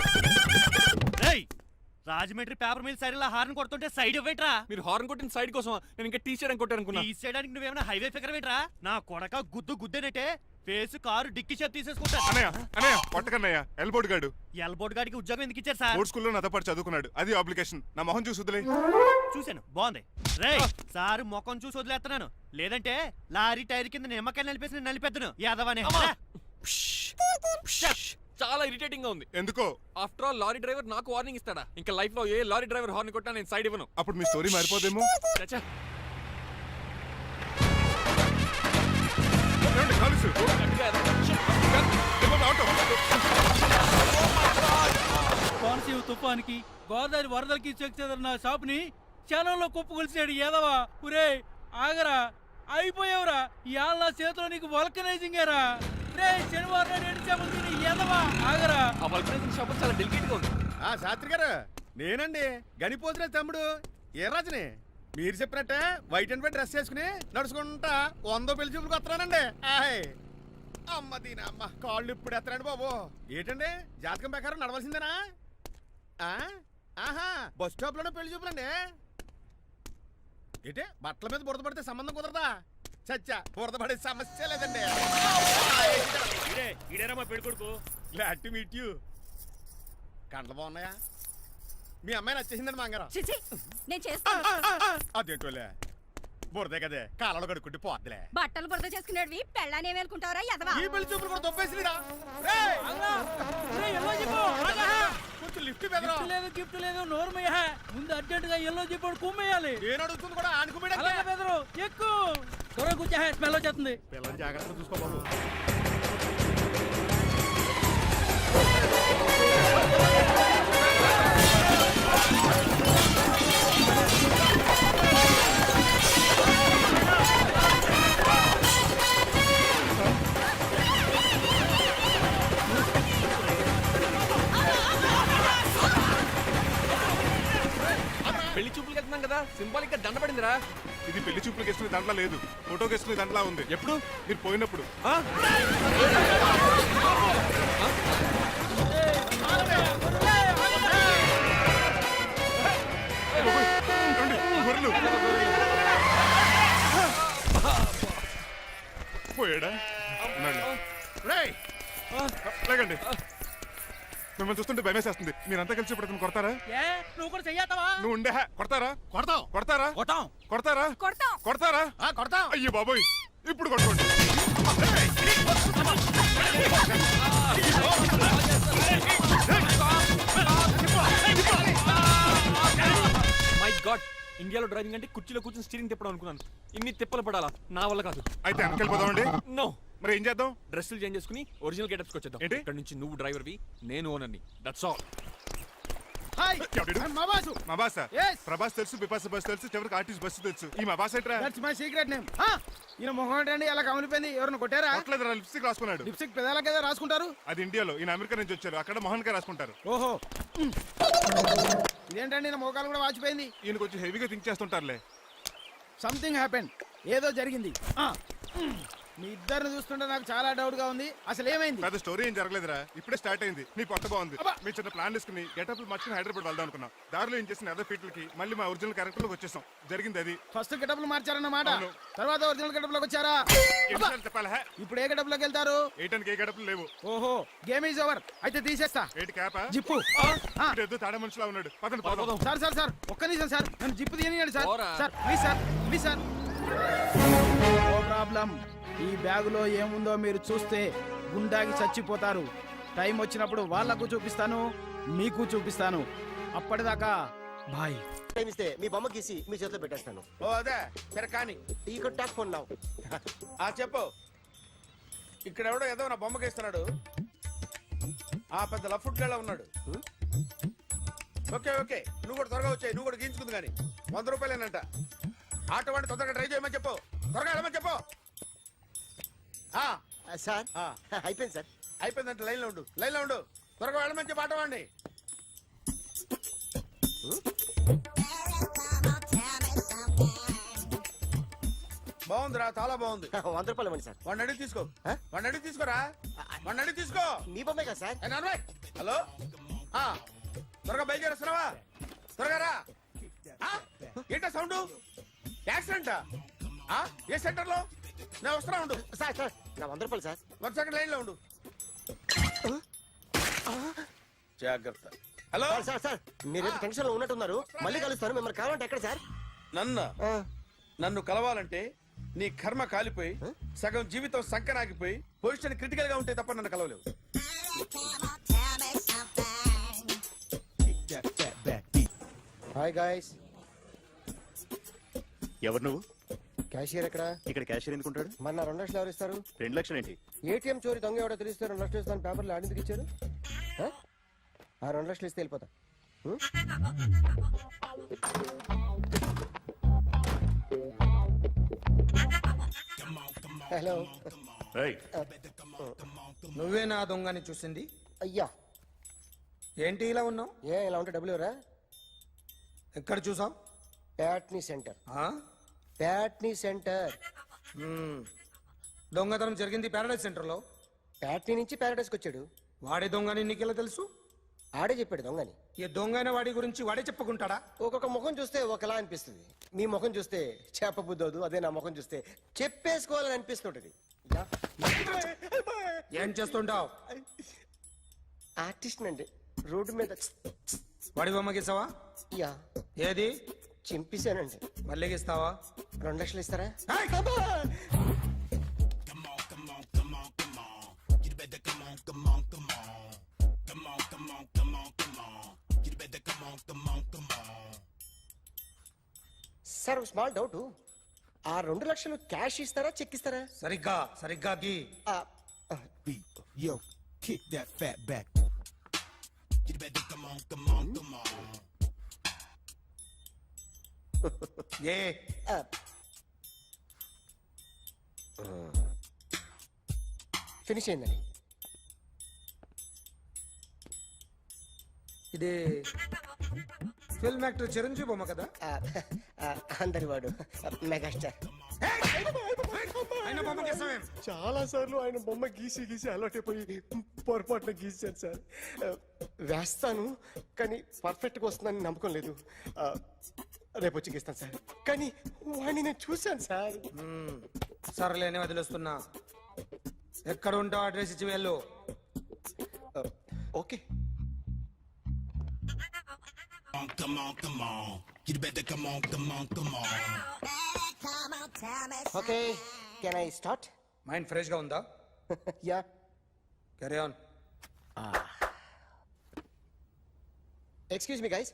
రాజమండ్రి పేపర్ మీద సైడ్ ఇలా హార్న్ కొడుతుంటే సైడ్ ఇవ్వట్రా.
మీరు హార్న్ కొట్టిన సైడ్ కోసం నేను ఇంకా టీ షర్ట్ కొట్టారనుకున్నా.
ఈ సైడానికి నువ్వేమైనా హైవే ఫిగర్ వేట్రా? నా కొడక గుద్దేనట్టే ఫేస్ కారు డిక్కి షేప్ తీసేసుకుంటా.
అన్నయ్య పట్టకన్నయ్య. ఎల్బోర్డ్ గాడు.
ఎల్బోర్డ్ గాడికి ఉద్యోగం ఎందుకు ఇచ్చారు సార్?
బోర్డ్ స్కూల్లో నాతో పాటు చదువుకున్నాడు. అది అప్లికేషన్. నా మొహం చూసి వదిలే.
చూశాను, బాగుంది. రే సార్ మొఖం చూసి వదిలేస్తున్నాను, లేదంటే లారీ టైర్ కింద నిమ్మకాయలు నలిపేసి నేను నలిపేద్దును యాదవనే.
చాలా ఇరిటేటింగ్ గా ఉంది.
ఎందుకో?
ఆఫ్టర్ ఆల్ లారీ డ్రైవర్ నాకు వార్నింగ్ ఇస్తాడా? ఇంకా లైఫ్ లో ఏ లారీ డ్రైవర్ హార్న్ కొట్టా నేను సైడ్ ఇవ్వను.
అప్పుడు మీ స్టోరీ మారిపోదేమో.
చచ్చా.
ఏమండి, కాలుసు?
గట్టిగా ఎదగ.
ఏమన్నా ఆటో?
కోనసీమ తుఫానికి గోదావరి వరదలకి చెక్ చెదరిన షాపుని క్షణంలో కుప్పగొలిసాడు ఏదవా. ఒరే ఆగరా, అయిపోయావురా. ఇవాళ నా చేతిలో నీకు వల్కనైజింగ్ ఏరా. రే శనివారం నాడు ఎండు చేపలు తిని ఏదవా ఆగరా.
ఆ వల్కనైజింగ్ షాప్ చాలా డెలికేట్ గా ఉంది.
శాస్త్రి గారు, నేనండి గనిపోతున్న తమ్ముడు ఏ రాజుని. మీరు చెప్పినట్టే వైట్ అండ్ వైట్ డ్రెస్ వేసుకుని నడుచుకుంటా 100 పెళ్లి చూపులకు వస్తున్నానండి. అమ్మ దీని అమ్మ కాళ్ళు ఇప్పుడు ఎత్తరండి బాబు. ఏంటండి జాతకం ప్రకారం నడవలసిందేనా? ఆహా, బస్ స్టాప్ లోనే పెళ్లి చూపులండి. ఏంటి బట్టల మీద బురద పడితే సంబంధం కుదరదా? చచ్చా, బురద పడే సమస్య లేదండి. ఇడేరా మా పెళ్లి కొడుకు. Glad to meet you. కండ్లు బాగున్నాయా? మీ అమ్మాయి నచ్చేసిందండి మంగారం.
నేను చేస్తాను.
అదేంటోలే, బురదే కదే కాలంలో కడుక్కుంటే పోద్దులే.
బట్టలు బురద చేసుకునేవి పెళ్ళానే వేలుకుంటావరా ఎదవా?
ఈ పెళ్లి చూపులు కూడా దొబ్బేసిందిరా. కొంచెం లిఫ్ట్ బెదరా.
లేదు గిఫ్ట్ లేదు నోర్మయ్య. ముందు అర్జెంట్ గా ఎల్లో చెప్పాడు కుమ్మేయాలి.
నేను అడుగుతుంది కూడా ఆనుకుమేడా.
బెదరు ఎక్కు త్వరగా కూర్చో, స్మెల్ వచ్చేస్తుంది.
పిల్లలు జాగ్రత్తగా చూసుకోబాబు.
పెళ్లి చూపులకి వెళ్తున్నాం కదా, సింబాలిక్ గా దండ పడిందిరా.
ఇది పెళ్లి చూపులకు వేసుకునే దాంట్లో లేదు, ఫోటోకి వేసుకునే దాంట్లో ఉంది.
ఎప్పుడు?
మీరు పోయినప్పుడు. గొర్రెలు పోయాడా? లేకండి, మిమ్మల్ని చూస్తుంటే భయమేసేస్తుంది. మీరంతా కలిసి ఇప్పుడు అతను కొడతారా?
నువ్వు కూడా చెయ్యతావా?
నువ్వు ఉండే కొడతారా?
కొడతాం
కొడతారా?
కొట్టాం.
కొడతారా?
కొడతాం.
కొడతారా?
కొడతాం.
అయ్యో బాబోయ్, ఇప్పుడు కొట్టుకోండి.
మై గాడ్, ఇండియాలో డ్రైవింగ్ అంటే కుర్చీలో కూర్చొని స్టీరింగ్ తిప్పడం అనుకున్నాను. ఇన్ని తిప్పలు పడాలా? నా వల్ల కాదు.
అయితే వెనకెళ్ళిపోదామండి.
నో.
మరి ఏం చేద్దాం?
డ్రెస్సులు చేంజ్ చేసుకుని ఒరిజినల్ గెటప్స్కి వచ్చేద్దాం.
ఏంటి?
ఇక్కడ నుంచి నువ్వు డ్రైవర్వి, నేను ఓనర్ని. That's all.
హాయ్,
ఎవడు?
మా బాసు.
మా బాస.
Yes.
ప్రభాస్ తెలుసు, బిపాస బస్ తెలుసు, చివరికి ఆర్టిస్ట్ బస్సు తెలుసు. ఈ మా బాస ఏంట్రా?
That's my secret name. ఈయన మొహం ఏంటండి అలా కమిలిపోయింది? ఎవరిని కొట్టారా?
కొట్టలేదురా, లిప్స్టిక్ రాసుకున్నాడు.
లిప్స్టిక్ పెదాల కదా రాసుకుంటారు.
అది ఇండియాలో, ఈయన అమెరికా నుంచి వచ్చారు. అక్కడ మోహన్ గారు రాసుకుంటారు.
ఓహో, ఇదేంటండి నా మోకాలు కూడా వాచిపోయింది.
ఈయన కొంచెం హెవీగా థింక్ చేస్తుంటారులే.
సంథింగ్ హ్యాపెన్, ఏదో జరిగింది. మీ ఇద్దరిని చూస్తుంటే నాకు చాలా డౌట్ గా ఉంది. అసలు ఏమైంది?
పెద్ద స్టోరీ ఏం జరగలేదురా, ఇప్పుడే స్టార్ట్ అయింది. నీ కొత్త బాగుంది.
అబ్బా.
మీ చిన్న ప్లాన్ వేసుకుని గెటప్లు మార్చుకుని హైదరాబాద్ వెళ్దాం అనుకున్నాం. దారిలో ఏం చేసిన అదర్ ఫీట్లకి మళ్ళీ మా ఒరిజినల్ క్యారెక్టర్ లోకి వచ్చేసాం. జరిగింది అది.
ఫస్ట్ గెటప్లు మార్చారన్నమాట.
అవును.
తర్వాత ఒరిజినల్ గెటప్ లోకి వచ్చారా?
ఎన్నిసార్లు చెప్పాలా?
ఇప్పుడు ఏ గెటప్ లోకి వెళ్తారు?
ఏటానికి ఏ గెటప్లు లేవు.
ఓహో, గేమ్ ఈజ్ ఓవర్. అయితే తీసేస్తా.
ఏటి క్యాపా?
జిప్పు.
ఎద్దు తాడే మనుషులా ఉన్నాడు. పదండి పోదాం.
సార్ సార్ సార్, ఒక్క నిమిషం సార్, నన్ను జిప్పు తీయనియండి సార్.
పోరా.
Sir please sir, please sir. No problem. ఈ బ్యాగులో ఏముందో మీరు చూస్తే గుండాకి చచ్చిపోతారు. టైం వచ్చినప్పుడు వాళ్ళకు చూపిస్తాను, మీకు చూపిస్తాను. అప్పటిదాకా బాయ్.
టైం ఇస్తే మీ బొమ్మ గీసి మీ చేతిలో పెట్టేస్తాను.
ఓ అదే సరే కానీ
ఈ టాక్ ఫోన్ నావు.
చెప్పు. ఇక్కడ ఎవడో ఏదో నా బొమ్మకి ఇస్తున్నాడు. ఆ పెద్ద లఫుట్ గళ్ళ ఉన్నాడు. ఓకే ఓకే, నువ్వు కూడా త్వరగా వచ్చాయి. నువ్వు కూడా గీంచుకుంది కానీ 100 రూపాయలేనంట. ఆటో వాడిని తొందరగా ట్రై చేయమని చెప్పు. త్వరగా వెళ్ళమని చెప్పు.
సార్ అయిపోయింది సార్.
అయిపోయిందంటే లైన్లో ఉండు, లైన్లో ఉండు. త్వరగా వెళ్ళమని చెప్పు ఆటో వాడిని. బాగుందిరా, చాలా బాగుంది.
100 రూపాయలు ఇవ్వండి సార్.
వాడిని అడిగి తీసుకో. వాడిని అడిగి తీసుకోరా. వాడిని అడిగి తీసుకో.
మీ బొమ్మే కదా సార్.
హలో, త్వరగా బయలుదేరేస్తున్నావా? త్వరగా రా. ఏంటా సౌండ్? యాక్సిడెంట్? ఏ సెంటర్ లో? నేను వస్తున్నా ఉండు.
సార్ సార్ నా 100 రూపాయలు సార్.
1 సెకండ్ లైన్ లో ఉండు. జాగ్రత్త. హలో
సార్ సార్ సార్ మీరేదో టెన్షన్ లో ఉన్నట్టున్నారు. మళ్ళీ కలుస్తాను. మిమ్మల్ని కావాలంటే ఎక్కడ సార్?
నన్ను కలవాలంటే నీ కర్మ కాలిపోయి సగం జీవితం సంకనాగిపోయి పొజిషన్ క్రిటికల్ గా ఉంటే తప్ప నన్ను కలవలేవు.
Hi guys.
ఎవరు నువ్వు?
క్యాషియర్ ఎక్కడ?
ఇక్కడ క్యాషియర్ ఎందుకుంటాడు?
మన 2 లక్షలు ఎవరు ఇస్తారు?
2 లక్షలు ఏంటి?
ఏటీఎం చోరీ దొంగ ఎవడో తెలిస్తే 2 లక్షలు ఇస్తాను పేపర్లు ఆడిందుకు ఇచ్చారు. ఆ 2 లక్షలు ఇస్తే వెళ్ళిపోతా. హలో.
ఏయ్,
నువ్వే నా దొంగని చూసింది? అయ్యా. ఏంటి ఇలా ఉన్నావు? ఇలా ఉంటే డబ్బులు ఎవరా? ఎక్కడ చూసావు? ప్యాట్నీ సెంటర్. ప్యాట్నీ సెంటర్. దొంగతనం జరిగింది ప్యారడైజ్ సెంటర్ లో. ప్యాట్నీ నుంచి ప్యారడైజ్కి వచ్చాడు. వాడే దొంగని నీకెలా తెలుసు? ఆడే చెప్పాడు దొంగని. ఈ దొంగైన వాడి గురించి వాడే చెప్పుకుంటాడా? ఒక్కొక్క ముఖం చూస్తే ఒకలా అనిపిస్తుంది. మీ ముఖం చూస్తే చెప్పబుద్దోదు, అదే నా ముఖం చూస్తే చెప్పేసుకోవాలని అనిపిస్తుంటది. ఏం చేస్తుంటావు? ఆర్టిస్ట్ అండి. రోడ్డు మీద వాడి బొమ్మ గీసావా? యా. ఏది? చింపేశానండి. మళ్ళీ గీస్తావా? 2 లక్షలు ఇస్తారా? Sir small doubt. ఆ 2 లక్షలు క్యాష్ ఇస్తారా చెక్ ఇస్తారా? సరిగ్గా సరిగ్గా గీ.
Yo, kick that fat back.
A finish అయిందండి. ఇది ఫిల్మ్ యాక్టర్ చిరంజీవి బొమ్మ కదా? అందరి వాడు మెగాస్టార్. చాలా సార్లు ఆయన బొమ్మ గీసి గీసి అలవాటైపోయి పొరపాటున గీసాను సార్. వేస్తాను కానీ పర్ఫెక్ట్గా వస్తుందని నమ్మకం లేదు. రేపు వచ్చి గీస్తాను సార్. కానీ వాడిని నేను చూశాను సార్. సర్లేని వదిలేస్తున్నా. ఎక్కడ ఉంటావు అడ్రస్ ఇచ్చి వెళ్ళు. Okay. Okay, can I start? Mind fresh గా ఉందా? Yeah, carry on. Excuse me guys,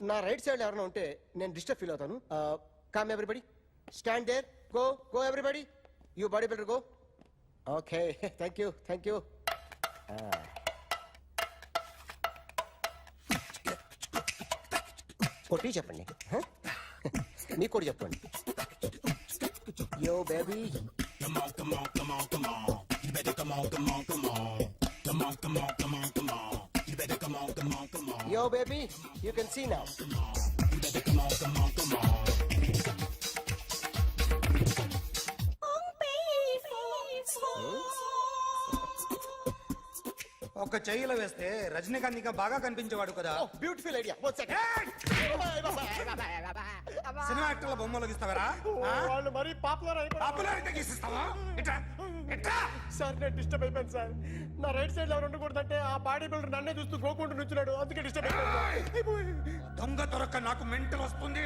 నా రైట్ సైడ్ ఎవరైనా ఉంటే నేను డిస్టర్బ్ ఫీల్ అవుతాను. Come everybody, stand there, go go everybody, you body builder go. Okay, thank you thank you. కొట్టి చెప్పండి, మీకు కూడా చెప్పండి. Yo baby, yo baby, you can see now. ఒక చెయ్యిలో వేస్తే రజనీకాంత్ ఇంకా బాగా కనిపించేవాడు కదా. Beautiful idea. సినిమా యాక్టర్ల బొమ్మలు గీస్తావరా? వాళ్ళు మరి పాపులారిటీ గీసిస్తావా? సార్ నేను డిస్టర్బ్ అయిపోయాను సార్. నా రైట్ సైడ్ ఎవరు ఉండకూడదంటే ఆ బాడీ బిల్డర్ నన్నే చూస్తూ గోకుంటూ నుంచున్నాడు, అందుకే డిస్టర్బ్ అయిపోయాను. దొంగ దొరక్క నాకు మెంటల్ వస్తుంది.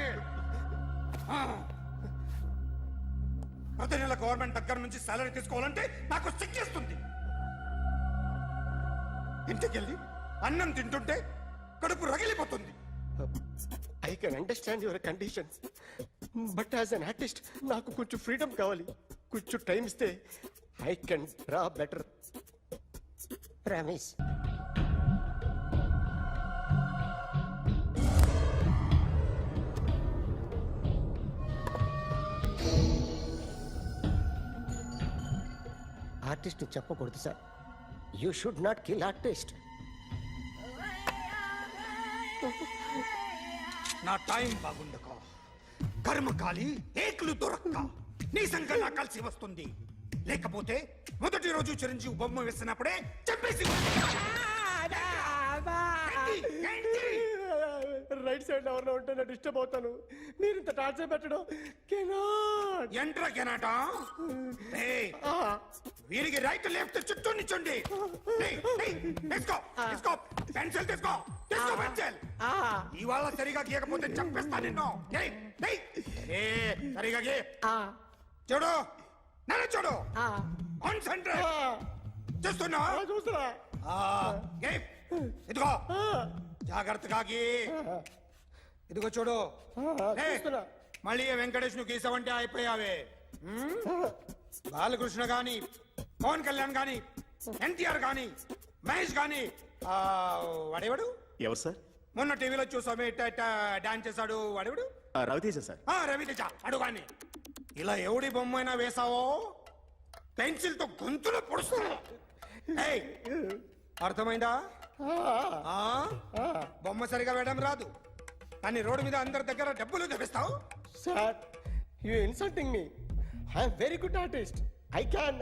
ప్రతి నెల గవర్నమెంట్ దగ్గర నుంచి సాలరీ తీసుకోవాలంటే నాకు సిగ్గేస్తుంది. ఇంటికెళ్ళి అన్నం తింటుంటే కడుపు రగిలిపోతుంది. I can understand your conditions, but as an artist నాకు కొంచెం ఫ్రీడమ్ కావాలి. కొంచెం టైం ఇస్తే I can draw better. Promise. Artist చెప్పకూడదు sir. You should not kill artist. నా టైం బాగుండక కర్మకాలి ఏకులు దొరక్క నీ సంఖ్య నా కలిసి వస్తుంది. లేకపోతే మొదటి రోజు చిరంజీవి బొమ్మ వేసినప్పుడే చెప్పేసి. రైట్ సైడ్ ఎవరిలో ఉంటే నేను డిస్టర్బ్ అవుతాను. మీరు ఇంత టార్చర్ పెట్టడం ఎంట్రా కెనాట. వీరికి రైట్ లెఫ్ట్ చుట్టూ నిచ్చండి. పెన్సిల్ తీసుకో, పెన్సిల్. ఇవాళ సరిగా గీయకపోతే చంపేస్తా నిన్ను. సరిగా గీ. చూడు, నన్ను చూడు. కాన్సంట్రేట్. చూస్తున్నా?
ఇదిగో జాగ్రత్తగా ఇదిగో చూడు మళ్ళీ వెంకటేష్ ను గీసావంటే అయిపోయావే. బాలకృష్ణ గాని, పవన్ కళ్యాణ్ గాని, ఎన్టీఆర్ గాని, మహేష్ గాని, వాడేవాడు
ఎవరు సార్?
మొన్న టీవీలో చూసామే డాన్స్ చేశాడు వాడేవాడు?
రవితేజ సార్.
రవితేజ అడుగాని. ఇలా ఎవడి బొమ్మ అయినా వేసావో పెన్సిల్ తో గొంతులో పొడుస్తున్నా. అర్థమైందా? బొమ్మ సరిగా వేయడం రాదు కానీ రోడ్డు మీద అందరి దగ్గర డబ్బులు తెప్పిస్తావు.
Sir you insulting me. I am very good artist. I can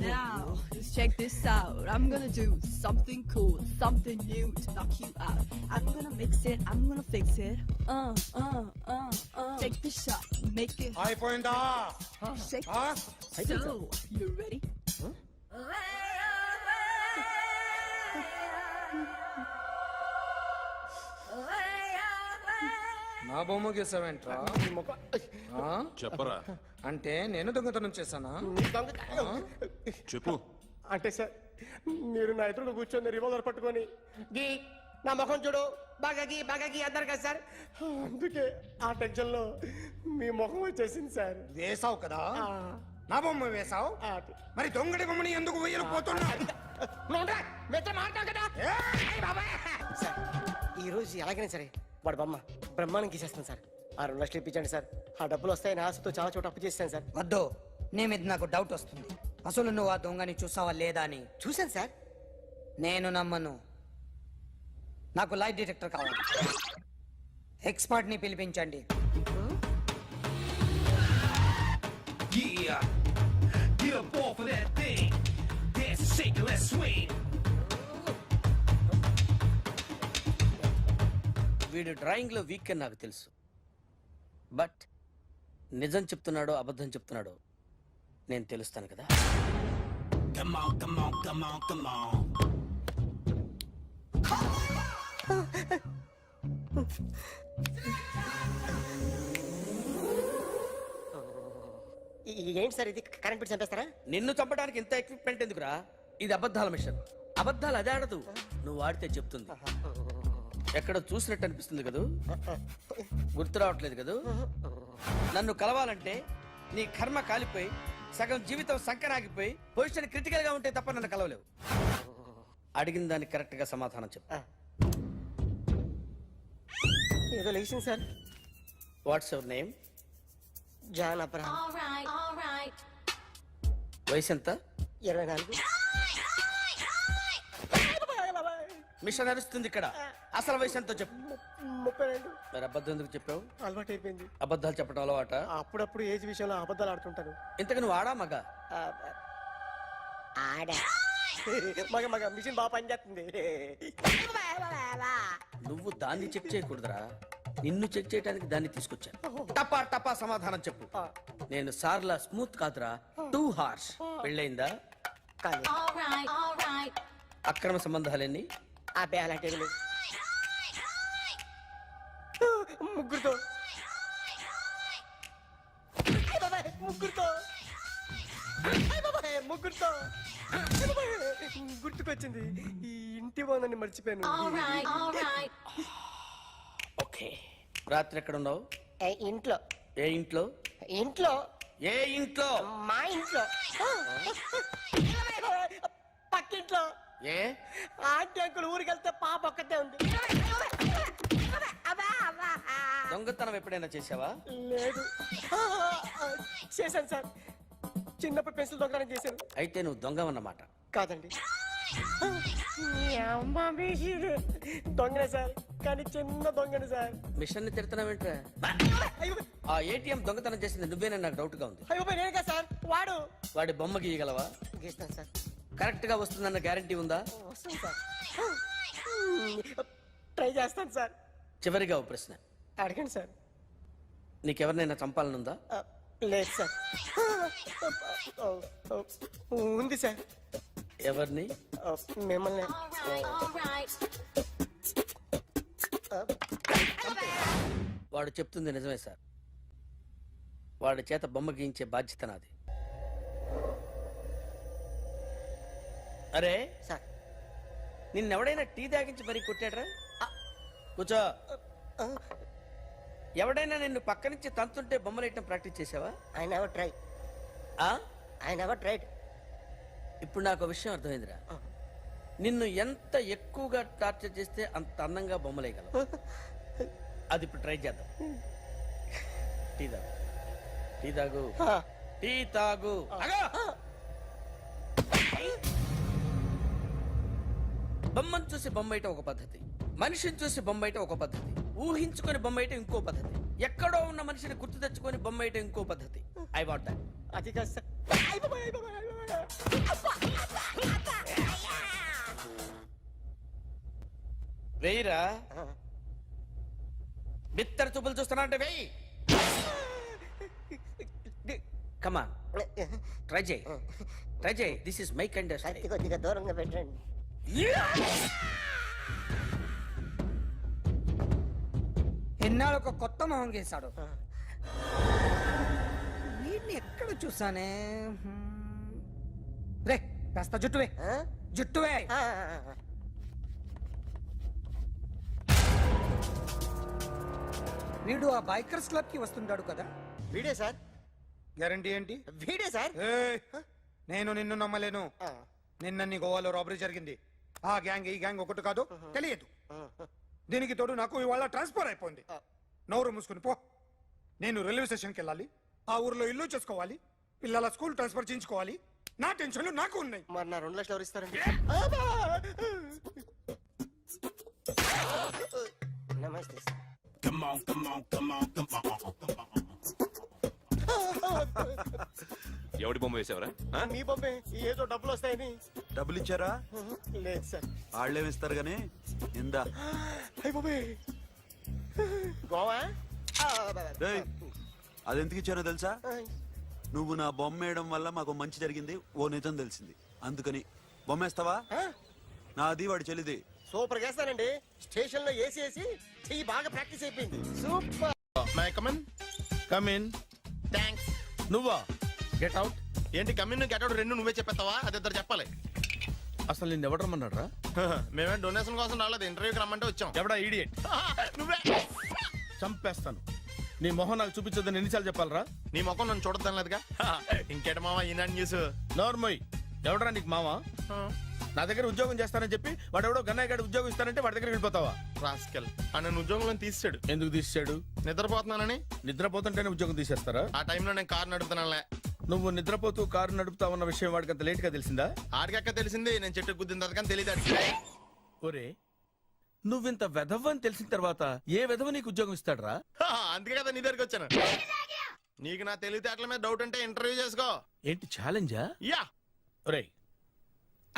Now, just check this out. I'm gonna do something cool, something new to knock you out. I'm gonna mix it, I'm gonna fix it. Take the shot, make it.
అయిపోయిందా?
Shake it. So, you ready?
నా బొమ్మ గీసావేంట్రా?
చెప్పరా.
అంటే నేను దొంగతనం చేశానా?
చెప్పు.
అంటే సార్ మీరు నా ఎదురుగా కూర్చొని రివాల్వర్ పట్టుకొని గీ నా ముఖం చూడు బాగా గీ అన్నారు కదా సార్. అందుకే ఆ టెన్షన్ లో మీ ముఖం వచ్చేసింది సార్.
వేసావు కదా, నా బొమ్మ వేసావు, మరి దొంగడి బొమ్మని ఎందుకు వేయకపోతున్నా?
సార్ ఈ రోజు ఎలాగైనా సరే వాడు బొమ్మ బ్రహ్మాండం గీసేస్తాను సార్. 6 లక్షలు ఇప్పించండి సార్. ఆ డబ్బులు వస్తాయని ఆశతో చాలా చోట అప్పు చేస్తాను సార్.
వద్దు, నీ మీద నాకు డౌట్ వస్తుంది. అసలు నువ్వు ఆ దొంగని చూసావా లేదా అని.
చూశాను సార్.
నేను నమ్మను. నాకు లైట్ డిటెక్టర్ కావాలి. ఎక్స్పర్ట్ ని పిలిపించండి.
వీడు డ్రాయింగ్ లో వీక్ అని నాకు తెలుసు, బట్ నిజం చెప్తున్నాడో అబద్ధం చెప్తున్నాడో నేను తెలుస్తాను కదా.
ఏంటి సార్ ఇది? కరెంట్ బిల్ చంపేస్తారా?
నిన్ను చంపడానికి ఇంత ఎక్విప్మెంట్ ఎందుకురా? ఇది అబద్ధాల మిషన్. అబద్ధాలు అదే ఆడదు, నువ్వు ఆడితే చెప్తుంది. ఎక్కడ చూసినట్టు అనిపిస్తుంది కదూ? గుర్తు రావట్లేదు కదూ? నన్ను కలవాలంటే నీ కర్మ కాలిపోయి సగం జీవితం సంకరాగిపోయి పొజిషన్ క్రిటికల్ గా ఉంటే తప్ప నన్ను కలవలేవు. అడిగిన దానికి కరెక్ట్ గా సమాధానం చెప్పు.
ఏదో లేచింది sir.
What's your name?
John Abraham.
వయసు ఎంత?
24.
మిషన్ నడుస్తుంది ఇక్కడ. అసలు వయసు ఎంతో చెప్పు.
32.
మరి అబద్ధం ఎందుకు చెప్పావు?
అలవాటు అయిపోయింది.
అబద్ధాలు చెప్పడం అలవాట?
అప్పుడప్పుడు ఏజ్ విషయంలో అబద్ధాలు ఆడుతుంటాను.
ఇంతకు నువ్వు ఆడా మగ?
ఆడా. మగ మిషన్ బాగా పనిచేస్తుంది.
నువ్వు దాన్ని చెక్ చేయకూడదురా, నిన్ను చెక్ చేయడానికి దాన్ని తీసుకొచ్చాను. టపా టపా సమాధానం చెప్పు. నేను సార్లా స్మూత్ కాదురా, టూ హార్ష్. పెళ్ళయిందా? అక్రమ సంబంధాలన్నీ?
ముగ్గురుతో గుర్తుకొచ్చింది. ఈ ఇంటి వాళ్ళని మర్చిపోయాను.
ఓకే. రాత్రి ఎక్కడ ఉన్నావు?
ఇంట్లో.
ఏ ఇంట్లో?
ఇంట్లో.
ఏ ఇంట్లో?
మా ఇంట్లో. పక్కింట్లో.
ఏ
ఆంటీ అంకుల్ ఊరికి వెళ్తే పాప ఒక్కతే ఉంది.
దొంగతనం ఎప్పుడైనా చేసావా?
లేదు. చేశాను సార్. చిన్నప్పుడు పెన్సిల్ దొంగతనం చేశాను.
అయితే నువ్వు దొంగవన్నమాట.
కాదండి, దొంగనే సార్, కానీ చిన్న దొంగని సార్.
మిషన్ ని తిడుతున్నావేంట్రా? ఆ ఏటీఎం దొంగతనం చేసింది నువ్వేనని నాకు డౌట్ గా ఉంది.
అయ్యో నేనే సార్.
వాడి బొమ్మ గీయగలవా?
గీస్తాను సార్.
కరెక్ట్ గా వస్తుందన్న గ్యారంటీ ఉందా?
వస్తాను సార్. ట్రై చేస్తాను సార్.
చివరిగా ఓ ప్రశ్న
అడగండి సార్.
నీకెవరినైనా చంపాలనుందా?
లేదు సార్. ఉంది సార్.
ఎవరిని?
మిమ్మల్ని.
వాడు చెప్తుంది నిజమే సార్. వాడి చేత బొమ్మ గీయించే బాధ్యత నాది. అరే
సార్
నిన్నెవడైనా టీ తాగించి మరీ కొట్టాడ్రా? కూర్చో. ఎవడైనా నిన్ను పక్క నుంచి తంతుంటే బొమ్మలేయటం ప్రాక్టీస్ చేసావా?
I never try. I never tried.
ఇప్పుడు నాకు విషయం అర్థమైందిరా. నిన్ను ఎంత ఎక్కువగా టార్చర్ చేస్తే అంత అందంగా బొమ్మలేయగలవు. అది ఇప్పుడు ట్రై చేద్దాం. టీ తాగు, టీ తాగు, టీ తాగు. బొమ్మను చూసి బొమ్మేయటం ఒక పద్ధతి, మనిషిని చూసి బొమ్మేయటం ఒక పద్ధతి, ఊహించుకొని బొమ్మేయటం ఇంకో పద్ధతి, ఎక్కడో ఉన్న మనిషిని గుర్తు తెచ్చుకొని బొమ్మేయటం ఇంకో పద్ధతి. I want that.
అది కాదు సార్.
వెయ్యిరా. బిత్తర చూపులు చూస్తున్నా అంటే వెయ్యి. కమా ట్రై చేయి, ట్రై చేయి. This is my kind of style.
కొద్దిగా దూరంగా పెట్టండి.
ఎన్నాళ్ళు ఒక కొత్త మొహం గీశాడు. వీడిని ఎక్కడ చూసానే? రే కాస్త జుట్టువే, జుట్టువే. వీడు ఆ బైకర్స్ క్లబ్ కి వస్తుంటాడు కదా?
వీడే సార్.
గ్యారంటీ ఏంటి?
వీడే సార్.
నేను నిన్ను నమ్మలేను. నిన్న నీ గోవాలో రాబరీ జరిగింది. ఆ గ్యాంగ్ ఈ గ్యాంగ్ ఒకటి కాదు, తెలియదు. దీనికి తోడు నాకు ఇవాళ ట్రాన్స్ఫర్ అయిపోయింది. నోరు మూసుకుని పో. నేను రైల్వే స్టేషన్కి వెళ్ళాలి, ఆ ఊర్లో ఇల్లు చేసుకోవాలి, పిల్లల స్కూల్ ట్రాన్స్ఫర్ చేయించుకోవాలి. నా టెన్షన్లు నాకు ఉన్నాయి.
మరి నా 2 లక్షలు ఎవరు ఇస్తారండి? నమస్తే సార్.
ఎవడి బొమ్మ వేసావరా?
మీ బొమ్మే. ఏదో డబ్బులు వస్తాయని.
డబ్బులు ఇచ్చారా?
లేదు సార్.
వాళ్ళేమిస్తారు గానీ ఇందా.
అయ్య బాబే, గోవా.
అదెందుకు ఇచ్చారో తెలుసా? నువ్వు నా బొమ్మ వేయడం వల్ల మాకు మంచి జరిగింది, ఓ నిజం తెలిసింది. అందుకని బొమ్మేస్తావా? నాది వాడి చెల్లిది.
సూపర్ చేస్తానండి. స్టేషన్ లో ఏసీ వేసి చెయ్యి బాగా ప్రాక్టీస్ అయిపోయింది. Super.
My come on. Come in.
Thanks.
నువ్వా? Get out. ఏంటి కమిన్ గెట్ అవుట్ రెండు నువ్వే చెప్పేస్తావా? అది ఇద్దరు చెప్పాలి. అసలు నిన్ను ఎవడు రమ్మన్నాడు? మేమే డొనేషన్ కోసం రాలేదు, ఇంటర్వ్యూకి రమ్మంటే వచ్చాం. ఎవడా ఈడియట్? నువ్వే. చంపేస్తాను. నీ మొహం నాకు చూపించొద్దని ఎన్నిసార్లు చెప్పాలరా? నీ మొహం నన్ను చూడద్దాం లేదుగా. ఇంకేట మావా ఈనాడు న్యూస్. నోర్మోయ్. ఎవడరా నీకు మావా? నా దగ్గర ఉద్యోగం చేస్తానని చెప్పి వాడు ఎవడో గన్నయ్య గారి ఉద్యోగం ఇస్తానంటే వాడి దగ్గర వెళ్ళిపోతావా? రాస్కెల్. నన్ను ఉద్యోగంలో తీసాడు. ఎందుకు తీసాడు? నిద్రపోతున్నానని. నిద్రపోతుంటేనే ఉద్యోగం తీసేస్తారా? ఆ టైంలో నేను కారు నడుపుతున్నానులే. నువ్వు నిద్రపోతూ కారు నడుపుతా ఉన్న విషయం వాడికి అంత లేట్ గా తెలిసిందా? ఆడికక్క తెలిసింది, నేను చెట్టు గుద్దిన తర్వాత కానీ తెలియదు. ఒరే, నువ్వింత వెధవ్ అని తెలిసిన తర్వాత ఏ వెధవ నీకు ఉద్యోగం ఇస్తాడరా? అందుకే కదా నీ దగ్గరికి వచ్చాను. నీకు నా తెలివితేటల మీద డౌట్ అంటే ఇంటర్వ్యూ చేసుకో. ఏంటి ఛాలెంజా? యా. ఒరే,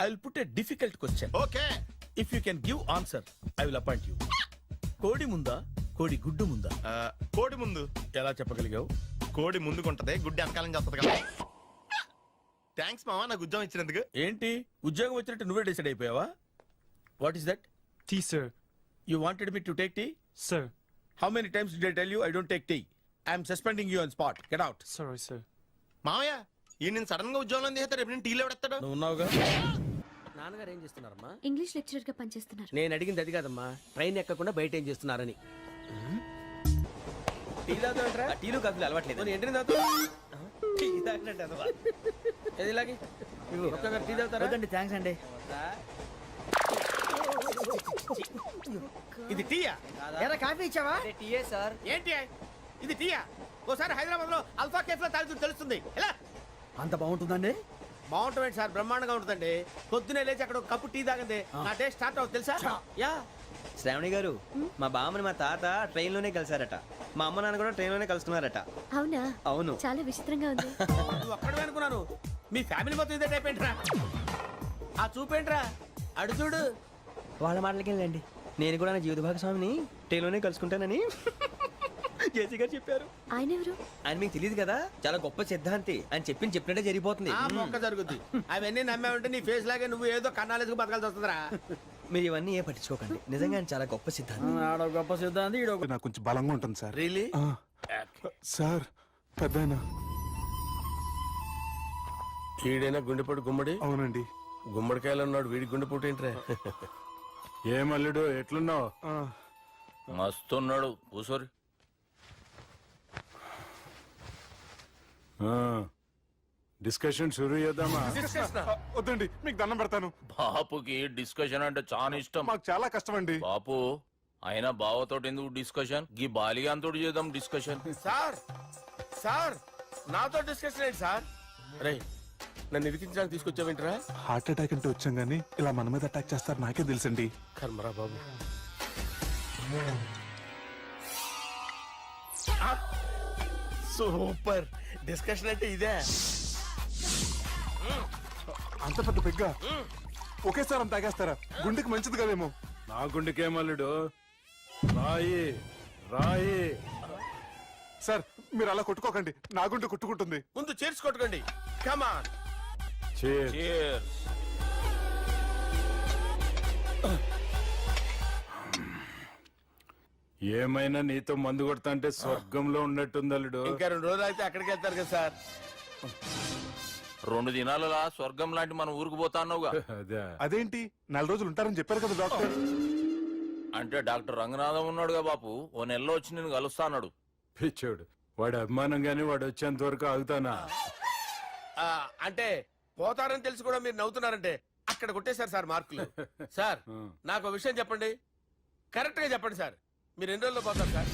I will put a difficult question. Okay. If you can give answer, I will appoint you. కోడి ముందా, కోడి గుడ్డు ముందా? కోడి ముందు. ఎలా చెప్పగలిగావు? కోడి ముందుకుంటది, గుడ్డి వెనకాలని చేస్తుంది కదా. థ్యాంక్స్ మావా నాకు ఉద్యోగం ఇచ్చినందుకు. ఏంటి ఉద్యోగం వచ్చినట్టు నువ్వే డిసైడ్ అయిపోయావా? What is that?
Tea sir.
You wanted me to take tea?
Sir.
How many times did I tell you I don't take tea? I am suspending you on spot. Get out.
Sorry sir.
మావయ్య, ఈ నేను సడన్ గా ఉద్యోగంలో తీస్తాడు. రేపు నేను టీలో ఎవడెత్తాడు? నువ్వు ఉన్నావుగా.
నాన్నగారు ఏం చేస్తున్నారమ్మా?
ఇంగ్లీష్ లెక్చరర్ గా పనిచేస్తున్నారు.
నేను అడిగింది అది కాదమ్మా, ట్రైన్ ఎక్కకుండా బయట ఏం చేస్తున్నారని. టీ తాగుతాంట్రా? టీలు కాఫీలు అలవాట్లేదు. ఎంట్రీ తాగుతా. టీ తాగినట్టు అదవా. ఏది ఇలాగే ఒక్కగారు టీ తాగుతారా? థ్యాంక్స్ అండి. ఇది టీయా?
ఎరా కాఫీ ఇచ్చావా?
టీయే సార్.
ఏంటి ఇది టీయా? ఓసారి హైదరాబాద్ లో అల్ఫా కేఫ్ లో తాగుతూ తెలుస్తుంది. ఎలా
అంత బాగుంటుందండి?
బాగుంటుంది సార్, బ్రహ్మాండంగా ఉంటుందండి. పొద్దునే లేచి అక్కడ ఒక కప్పు టీ తాగండి నా డే స్టార్ట్ అవుతుంది తెలుసా? యా.
శ్రావణి గారు, మా బామ్మని మా తాత ట్రైన్ లోనే కలిసారట. మా అమ్మ నాన్న కూడా ట్రైన్ లోనే కలుస్తున్నారట.
అవునా?
అవును.
చాలా విచిత్రంగా ఉంది.
నువ్వు ఒక్కడే అనుకున్నాను, మీ ఫ్యామిలీ మొత్తం ఇదే టైప్ ఏంట్రా? ఆ చూపేంట్రా? అడు చూడు.
వాళ్ళ మాటలకి వెళ్ళండి. నేను కూడా నా జీవిత భాగస్వామిని ట్రైన్ లోనే కలుసుకుంటానని జేసీ గారు చెప్పారు.
ఆయన ఎవరు?
ఆయన మీకు తెలియదు కదా, చాలా గొప్ప సిద్ధాంతి అని చెప్పినట్టే జరిగిపోతుంది.
మొక్క జరుగుద్ది. అవన్నీ నమ్మావంటే నీ ఫేస్ లాగే నువ్వు ఏదో కన్నాలేసుకు బతకాల్సి వస్తుందిరా.
మీరు ఇవన్నీ ఏ పట్టించుకోకండి, నిజంగా ఆయన చాలా గొప్ప సిద్ధాంతి.
గొప్ప సిద్ధాంతి.
నాకు కొంచెం బలంగా ఉంటుంది సార్.
రియలీ?
సార్ పెద్దయినా.
ఈడైనా గుండెపోటు గుమ్మడి?
అవునండి.
గుమ్మడికాయలు ఉన్నాడు వీడి గుండెపోటు ఏంట్రా?
ఏమల్లుడు ఎట్లున్నావు?
మస్తున్నాడు కూసోరి.
డిస్కషన్ షురూ చేద్దామా?
వద్దండి, మీకు దండం పెడతాను.
బాపుకి డిస్కషన్ అంటే చాలా ఇష్టం.
మాకు చాలా కష్టం అండి.
బాపు అయినా బావతోటి ఎందుకు డిస్కషన్? గీ బాలిగాంతోటి చేద్దాం డిస్కషన్.
సార్ సార్ నాతో డిస్కషన్ ఏంటి సార్? రే నన్ను ఇరికించడానికి తీసుకొచ్చావేంట్రా?
హార్ట్ అటాక్ అంటే వచ్చాం గానీ ఇలా మన మీద అటాక్ చేస్తారు నాకే తెలుసండి.
కర్మరా బాబు. సూపర్ డిస్కషన్ అంటే ఇదే.
అంత పెద్ద పెగ్గ ఒకేసారి అంత తాగేస్తారా? గుండెకి మంచిది కదేమో.
నా గుండెకేమల్లుడు రాయి రాయి.
సార్ మీరు అలా కొట్టుకోకండి, నా గుండె కొట్టుకుంటుంది.
ముందు చేర్చి కొట్టుకోండి. కమాన్.
ఏమైనా నీతో మందు కొడతా అంటే స్వర్గంలో ఉన్నట్టుంది అల్లుడు.
ఇంకా 2 రోజులు అయితే అక్కడికి వెళ్తారు కదా సార్.
2 దినాలలా స్వర్గం లాంటి మన ఊరికి పోతాన్నావుగా.
అదేంటి 4 రోజులు ఉంటారని చెప్పారు కదా డాక్టర్.
అంటే డాక్టర్ రంగనాథం ఉన్నాడుగా బాపు, ఓ నెలలో వచ్చి నేను కలుస్తా అన్నాడు.
పిచ్చోడు, వాడు అభిమానంగానే వాడు వచ్చేంత వరకు ఆగుతానా?
అంటే పోతారని తెలిసి కూడా మీరు నవ్వుతున్నారంటే అక్కడ కొట్టేశారు సార్ మార్కులు. సార్ నాకు ఒక విషయం చెప్పండి, కరెక్ట్ గా చెప్పండి సార్. మీరు ఎన్ని రోజుల్లో పోతారు సార్?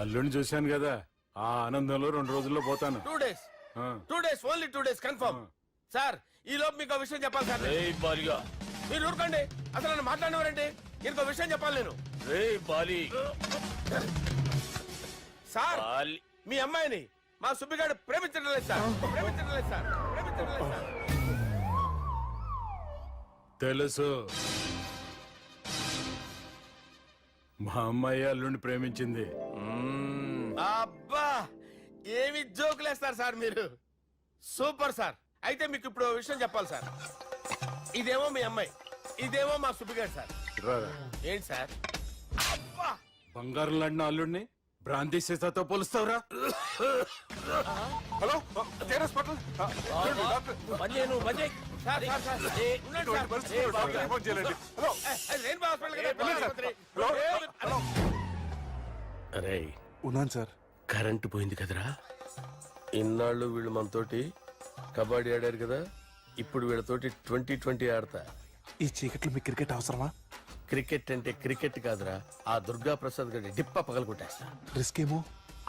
అల్లుడిని చూశాను కదా, ఆ ఆనందంలో 2 రోజుల్లో పోతాను.
2 days. 2 days, only 2 days confirm. Sir ఈ లోపు మీకు ఒక విషయం చెప్పాలి సార్. మీరు ఊరుకోండి, అసలు నన్ను మాట్లాడినవారండి. ఇంకో విషయం చెప్పాలి నేను. సార్ మీ అమ్మాయిని మా సుబ్బిగాడు ప్రేమించడం లేదు సార్. ప్రేమించడం లేదు సార్. ప్రేమించడం లేదు సార్.
తెలుసు, మా అమ్మాయి అల్లుడిని ప్రేమించింది.
అబ్బా ఏమి జోకులేస్తారు సార్ మీరు. Super sir. అయితే మీకు ఇప్పుడు ఓ విషయం చెప్పాలి సార్. ఇదేమో మీ అమ్మాయి, ఇదేమో మా సుబ్బిగాడు సార్. ఏంటి సార్? అబ్బా
బంగారం లాంటి నా అల్లుడిని భ్రాంతి సీతాతో పోలుస్తావురా?
Hello hospital.
అరే
ఉన్నాను సార్.
కరెంటు పోయింది కదరా. ఇన్నాళ్ళు వీళ్ళు మనతోటి కబడ్డీ ఆడారు కదా, ఇప్పుడు వీళ్ళతోటి 2020 ఆడతా.
ఈ చీకట్లో మీకు క్రికెట్ అవసరమా?
క్రికెట్ అంటే క్రికెట్ కాదురా, ఆ దుర్గా ప్రసాద్ గారి డిప్ప పగలగొట్టేస్తా.
రిస్క్ ఏమో.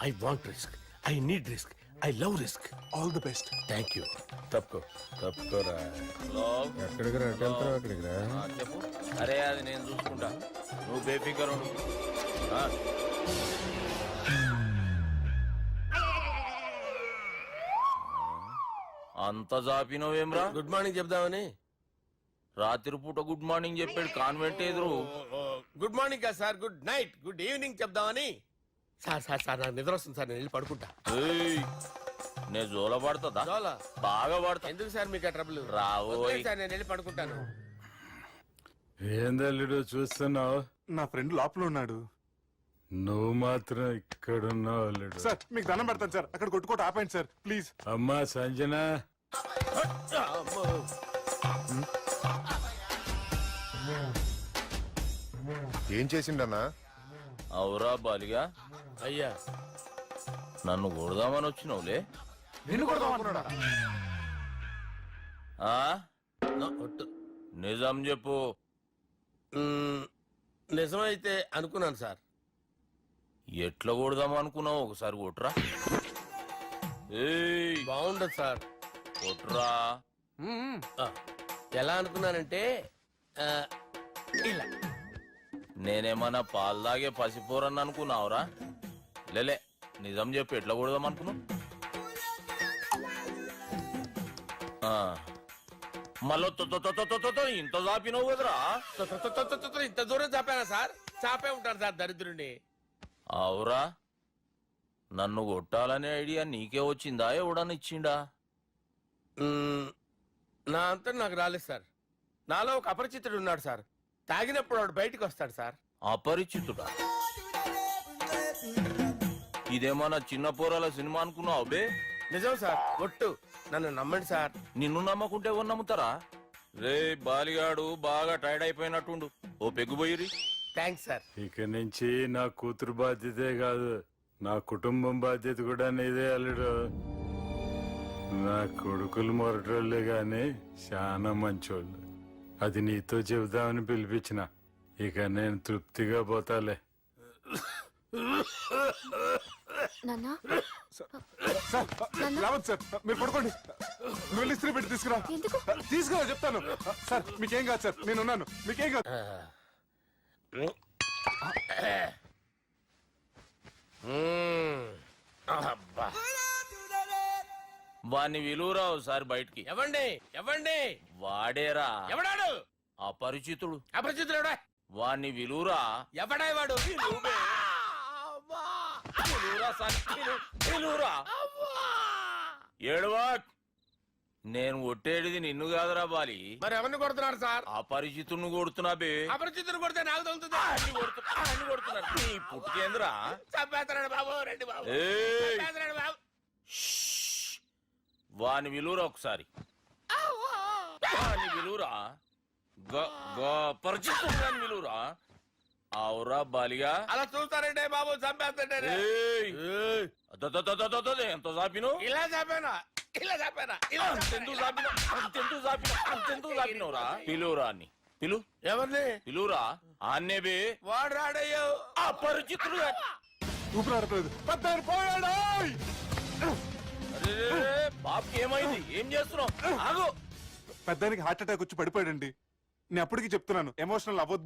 I want risk, I need risk, I love risk.
All the best.
Thank you. తప్పుకోరా. ఎక్కడికి రా? అక్కడికి రా.
చెప్పు. అరే అది నేను చూసుకుంటా, నువ్వు బేఫికర్ ఉండు. అంత జాపినవేమ్రా?
గుడ్ మార్నింగ్ చెప్దామని.
రాత్రి పూట గుడ్ మార్నింగ్ చెప్పాడు కాన్వెంట్ ఎదురు.
గుడ్ మార్నింగ్ కాదు sir, good night, good evening చెప్దామని. సార్ సార్ సార్ నాకు నిద్ర వస్తుంది సార్, నేను వెళ్ళి పడుకుంటా.
నేను జోల పడుతుందా?
జోలా
బాగా పడతా.
ఎందుకు సార్ మీకు ఆ ట్రబుల్?
రావోయ్
సార్ నేను వెళ్ళి పడుకుంటాను.
ఏందల్లుడు చూస్తున్నావు?
నా ఫ్రెండ్ లోపల ఉన్నాడు.
నువ్వు మాత్రం ఇక్కడున్నావు అల్లుడు.
సార్ మీకు దండం పెడతాను సార్, అక్కడ కొట్టుకోట ఆపండి సార్ ప్లీజ్.
అమ్మా సంజన,
ఏం చేసిండన్నా?
అవురా బాలిగా,
అయ్యా
నన్ను కొడదామని వచ్చినావులే. నిజం చెప్పు.
నిజమైతే అనుకున్నాను సార్.
ఎట్లా కొడదాం అనుకున్నావు? ఒకసారి కొట్రా.
బాగుండదు సార్.
కొట్రా.
ఎలా అనుకున్నానంటే ఇలా.
నేనేమన్నా పాలు తాగే పసిపోరని అనుకున్నావురా? లేలే, నిజం చెప్పు, ఎట్లా కొడదాం అనుకున్నావు? మళ్ళీ ఇంత చాపినవు కదరా?
ఇంత దూరం చాపానా సార్? చాపే ఉంటాను సార్ దరిద్రుడిని.
అవురా, నన్ను కొట్టాలనే ఐడియా నీకే వచ్చిందా? ఎవడన్నా ఇచ్చిండా?
నా అంతా నాకు రాలేదు సార్. నాలో ఒక అపరిచితుడు ఉన్నాడు సార్. తాగినప్పుడు వాడు బయటికి వస్తాడు సార్.
అపరిచితుడా? ఇదేమన్నా చిన్న పోరాల సినిమా అనుకున్నావు బే?
నిజం సార్, ఒట్టు.
నన్ను నమ్మండి సార్.
నిన్ను నమ్మకుంటే ఎవరు నమ్ముతారా? రే బాలిగాడు బాగా టైర్డ్ అయిపోయినట్టుండు, ఓ పెగ్గుబోయిరి.
Thanks sir.
ఇక నుంచి నా కూతురు బాధ్యతే కాదు, నా కుటుంబం బాధ్యత కూడా నీదే అల్లుడు. నా కొడుకులు మొరటోళ్ళే గాని చాలా మంచోళ్ళు. అది నీతో చెబుదామని పిలిపించిన. ఇక నేను తృప్తిగా పోతాలే.
నాన్న
సార్ రావద్దు సార్, మీరు పడుకోండి. నువ్వు వెళ్ళి ఇస్త్రీ పెట్టి తీసుకురా. తీసుకురా చెప్తాను. సార్ మీకేం కాదు సార్, నేనున్నాను, మీకేం కాదు.
వాణ్ణి విలువరావు సార్ బయటికి.
ఎవండి
వాడేరా
ఎవడాడు?
అపరిచితుడు.
అపరిచితుడు ఎవడా?
వాణ్ణి విలువరా.
ఎవడా వాడు?
విలువరా సార్, విలువరా. ఏడవా, నేను ఒట్టేడిది నిన్ను కాదురా బాలి.
మరి ఎవరిని కొడుతున్నారు సార్?
అపరిచితుడిని కొడుతున్నా బే.
అపరిచితుడు కొడితే నాకు తగులుతుంది.
అన్ని కొడుతున్నారు. నీ పుట్టుకేంద్రా?
చంపేస్తున్నాడు బాబు, రండి బాబు.
ఏయ్,
చంపేస్తున్నాడు బాబు.
వాని విలువరా ఒకసారి. వాని విలువరా. పరిచితుడు విలువరా. అవురా బాలిగా.
అలా చూస్తారంటే బాబు, చంపేస్తాడు.
ఎంత చాపిను?
ఇలా చంపానా? ఇలా చంపానా?
అంతెందుకు చాపిన? అంతెందుకు చాపిన? అంతెందుకు చాపినవురా? పిలువురా అని. పిలు.
ఎవరిని?
పిలువురా. ఆన్నే బే.
వాడు రాడయ్యో.
అపరిచితుడు.
ఊపిరాడట్లేదు. పెద్ద పోయాడు.
బాబుకి ఏమైంది? ఏం చేస్తున్నావు? ఆగు.
పెద్దానికి హార్ట్ అటాక్ వచ్చి పడిపోయాడండి. నేను అప్పటికి చెప్తున్నాను, ఎమోషనల్ అవ్వద్దు.